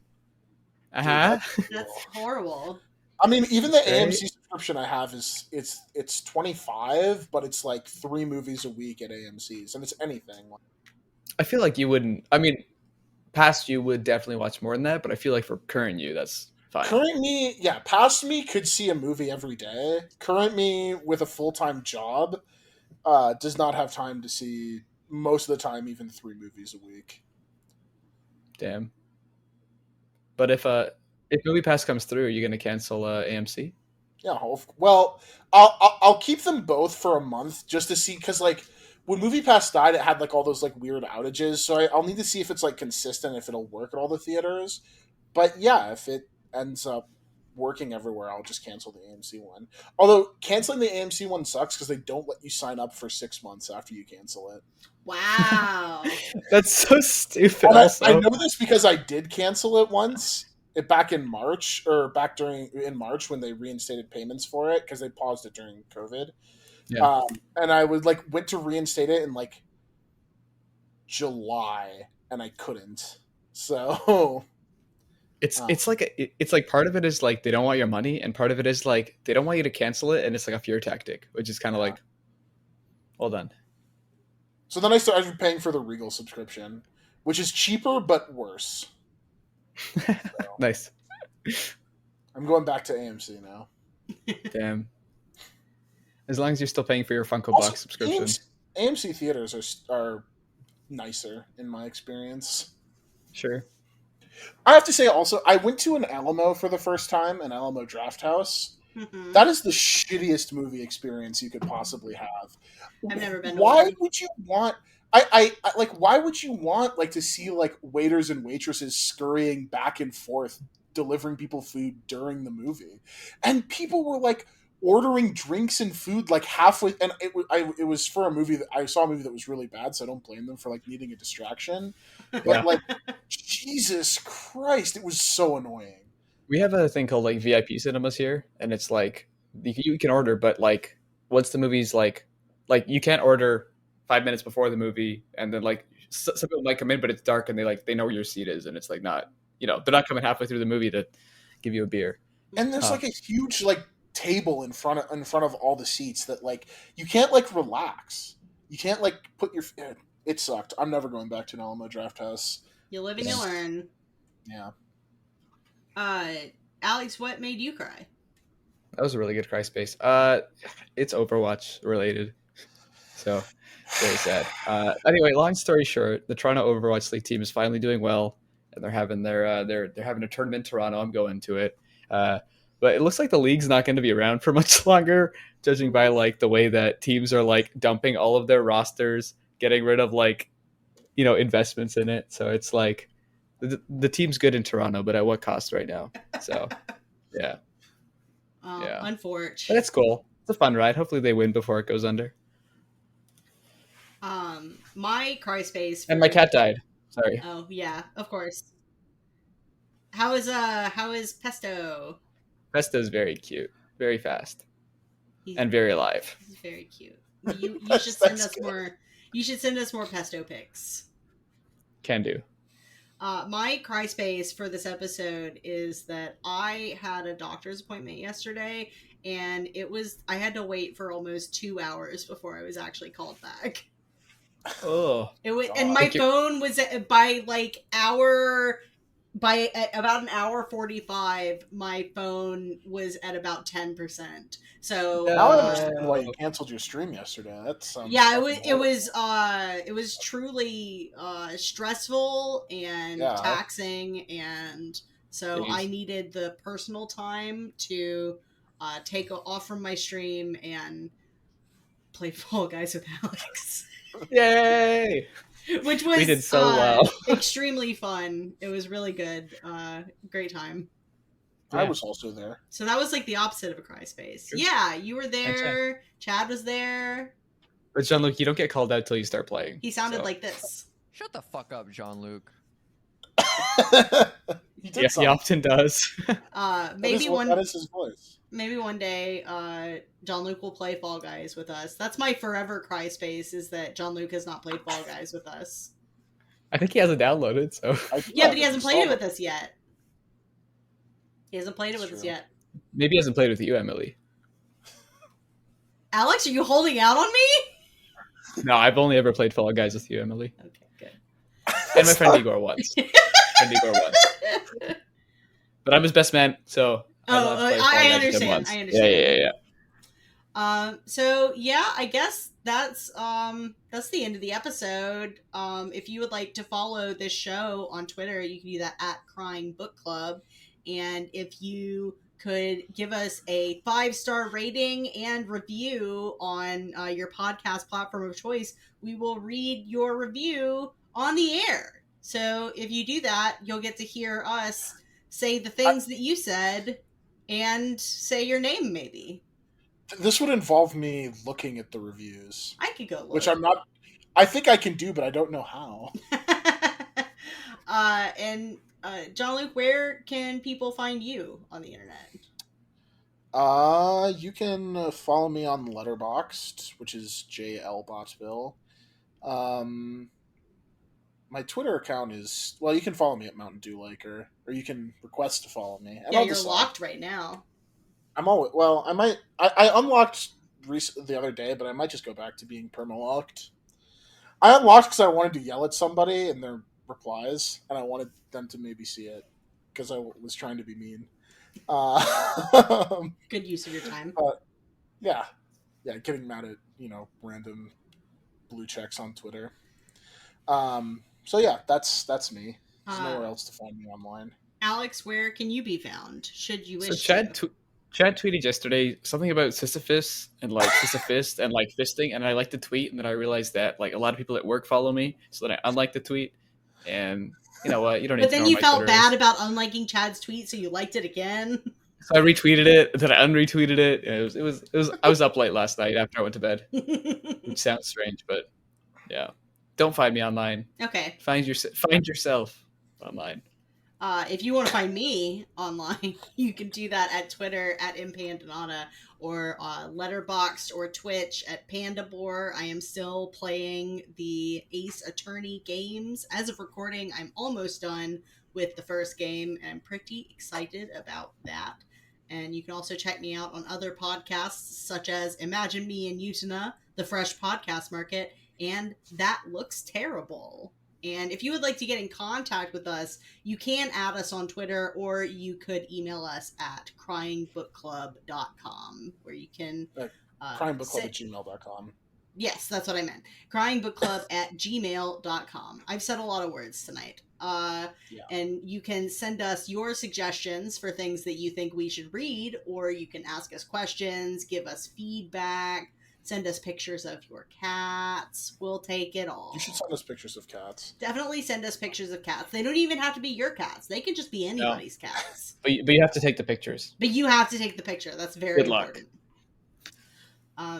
Dude, uh-huh. that's That's cool. horrible. I mean, even It's the great. AMC subscription I have it's 25, but it's like 3 movies a week at AMC's, and it's anything. I feel like you wouldn't. I mean, past you would definitely watch more than that, but I feel like for current you, that's fine. Current me, yeah, past me could see a movie every day. Current me with a full-time job does not have time to see most of the time even 3 movies a week. Damn. But if Movie Pass comes through, are you gonna cancel AMC? Yeah, well, I'll keep them both for a month just to see because like when MoviePass died, it had like all those like weird outages. So I'll need to see if it's like consistent, if it'll work at all the theaters. But yeah, if it ends up working everywhere, I'll just cancel the AMC one. Although canceling the AMC one sucks because they don't let you sign up for 6 months after you cancel it. Wow. That's so stupid. And I Also, know this because I did cancel it once. Back in March or back during in March when they reinstated payments for it because they paused it during COVID. yeah, And I would like went to reinstate it in like July and I couldn't. So it's like part of it is like they don't want your money, and part of it is like they don't want you to cancel it, and it's like a fear tactic, which is kind of like, hold on. so then I started paying for the Regal subscription, which is cheaper but worse. Nice. I'm going back to AMC now. Damn. As long as you're still paying for your Funko Also, Box subscription. AMC theaters are nicer in my experience. Sure. I have to say also, I went to an Alamo for the first time, an Alamo Draft House. Mhm. That is the shittiest movie experience you could possibly have. I've never been to Why one. would you want? I like. Why would you want like to see like waiters and waitresses scurrying back and forth, delivering people food during the movie, and people were like ordering drinks and food like halfway, and it was for a movie that I saw a movie that was really bad, so I don't blame them for like needing a distraction. But Yeah. like, Jesus Christ, it was so annoying. We have a thing called like VIP cinemas here, and it's like you can order, but like once the movie's like you can't order 5 minutes before the movie, and then like some people might come in, but it's dark, and they know where your seat is, and it's like not they're not coming halfway through the movie to give you a beer. And there's Huh. like a huge like table in front of all the seats that like you can't like relax. You can't like put your. It sucked. I'm never going back to an Alamo Draft House. You live and you learn. Yeah. Alex, what made you cry? That was a really good cry space. It's Overwatch related, so very sad. Anyway, long story short, the Toronto Overwatch League team is finally doing well, and they're having they're having a tournament in Toronto. I'm going to it, but it looks like the league's not going to be around for much longer, judging by like the way that teams are like dumping all of their rosters, getting rid of like investments in it. So it's like the team's good in Toronto, but at what cost right now? So yeah. Yeah. But Unfortunate. it's cool. It's a fun ride. Hopefully they win before it goes under. My cry space And my cat died. Sorry. Oh yeah, of course. How is Pesto? Pesto's very cute, very fast, He's, and very alive. he's very cute. You should send us more. You should send us more Pesto pics. Can do. My cry space for this episode is that I had a doctor's appointment yesterday, and I had to wait for almost 2 hours before I was actually called back. Oh, It was, and my phone was by about an hour 45. My phone was at about 10%. So Now I understand why you canceled your stream yesterday. That sounds it was truly stressful and taxing, and so I needed the personal time to take off from my stream and play Fall Guys with Alex. Yay! Which was we did so well. Extremely fun. It was really good. Great time. I was also there. So that was like the opposite of a cry space. Sure. Yeah, you were there. Chad was there. But Jean-Luc, you don't get called out till you start playing. He sounded like this. Shut the fuck up, Jean-Luc. He often does. Maybe that is his voice. Maybe one day, Jean-Luc will play Fall Guys with us. That's my forever cry space, is that Jean-Luc has not played Fall Guys with us. I think he hasn't downloaded, so. Yeah, but he hasn't played it with us yet. He hasn't played it with us yet. Maybe he hasn't played with you, Emily. Alex, are you holding out on me? No, I've only ever played Fall Guys with you, Emily. Okay, good. And my friend Igor once. But I'm his best man, so. I understand. Yeah. So yeah, I guess that's the end of the episode. If you would like to follow this show on Twitter, you can do that at Crying Book Club. And if you could give us a 5-star rating and review on your podcast platform of choice, we will read your review on the air. So if you do that, you'll get to hear us say the things that you said and say your name, maybe. This would involve me looking at the reviews. I could go look. Which I'm not... I think I can do, but I don't know how. Jean-Luc, where can people find you on the internet? You can follow me on Letterboxd, which is JLBotsville. My Twitter account is... Well, you can follow me at Mountain Dew Liker, or you can request to follow me. Yeah, you're locked right now. I'm always... Well, I might... I unlocked the other day, but I might just go back to being perma-locked. I unlocked because I wanted to yell at somebody in their replies, and I wanted them to maybe see it. because I was trying to be mean. Good use of your time. Yeah, getting mad at random blue checks on Twitter. So yeah, that's me. There's nowhere else to find me online. Alex, where can you be found? Should you wish to? Chad tweeted yesterday something about Sisyphus and like Sisyphist and like fisting, and I liked the tweet, and then I realized that like a lot of people at work follow me, so then I unliked the tweet, and you know what? You don't need But to know then you my felt Twitter bad is. about unliking Chad's tweet, so you liked it again. So I retweeted it, then I unretweeted it. It was. I was up late last night after I went to bed, which sounds strange, but yeah. Don't find me online. Okay. Find yourself online. If you want to find me online, you can do that at Twitter at @impandonata or Letterboxd or Twitch at Pandabore. I am still playing the Ace Attorney games. As of recording, I'm almost done with the first game, and I'm pretty excited about that. And you can also check me out on other podcasts, such as Imagine Me and Utana, The Fresh Podcast Market, and That Looks Terrible. And if you would like to get in contact with us, you can add us on Twitter, or you could email us at cryingbookclub.com, where you can... cryingbookclub@gmail.com. Yes, that's what I meant. cryingbookclub@gmail.com. I've said a lot of words tonight. And you can send us your suggestions for things that you think we should read, or you can ask us questions, give us feedback, send us pictures of your cats. We'll take it all. You should send us pictures of cats. Definitely send us pictures of cats. They don't even have to be your cats. They can just be anybody's cats. But you have to take the pictures. But you have to take the picture. That's very Good luck. important.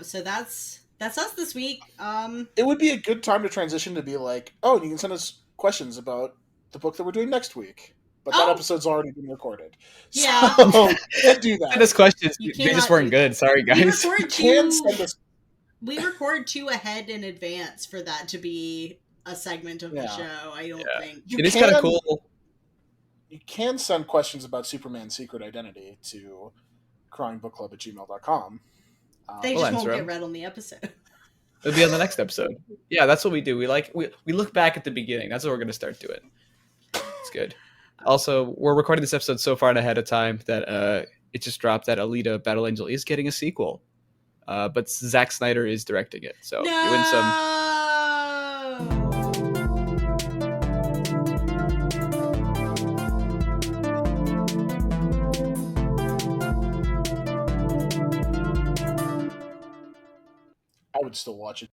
So that's us this week. It would be a good time to transition to be like, oh, you can send us questions about the book that we're doing next week. But that episode's already been recorded. Yeah. So can't do that. Send us questions. They just weren't good. Sorry, guys. We record 2 ahead in advance for that to be a segment of the show. I don't think. It is kind of cool. You can send questions about Superman's secret identity to cryingbookclub@gmail.com. They just won't get read on the episode. It'll be on the next episode. Yeah, that's what we do. We look back at the beginning. That's what we're going to start doing. It's good. Also, we're recording this episode so far ahead of time that it just dropped that Alita Battle Angel is getting a sequel. But Zack Snyder is directing it. So you win some. I would still watch it.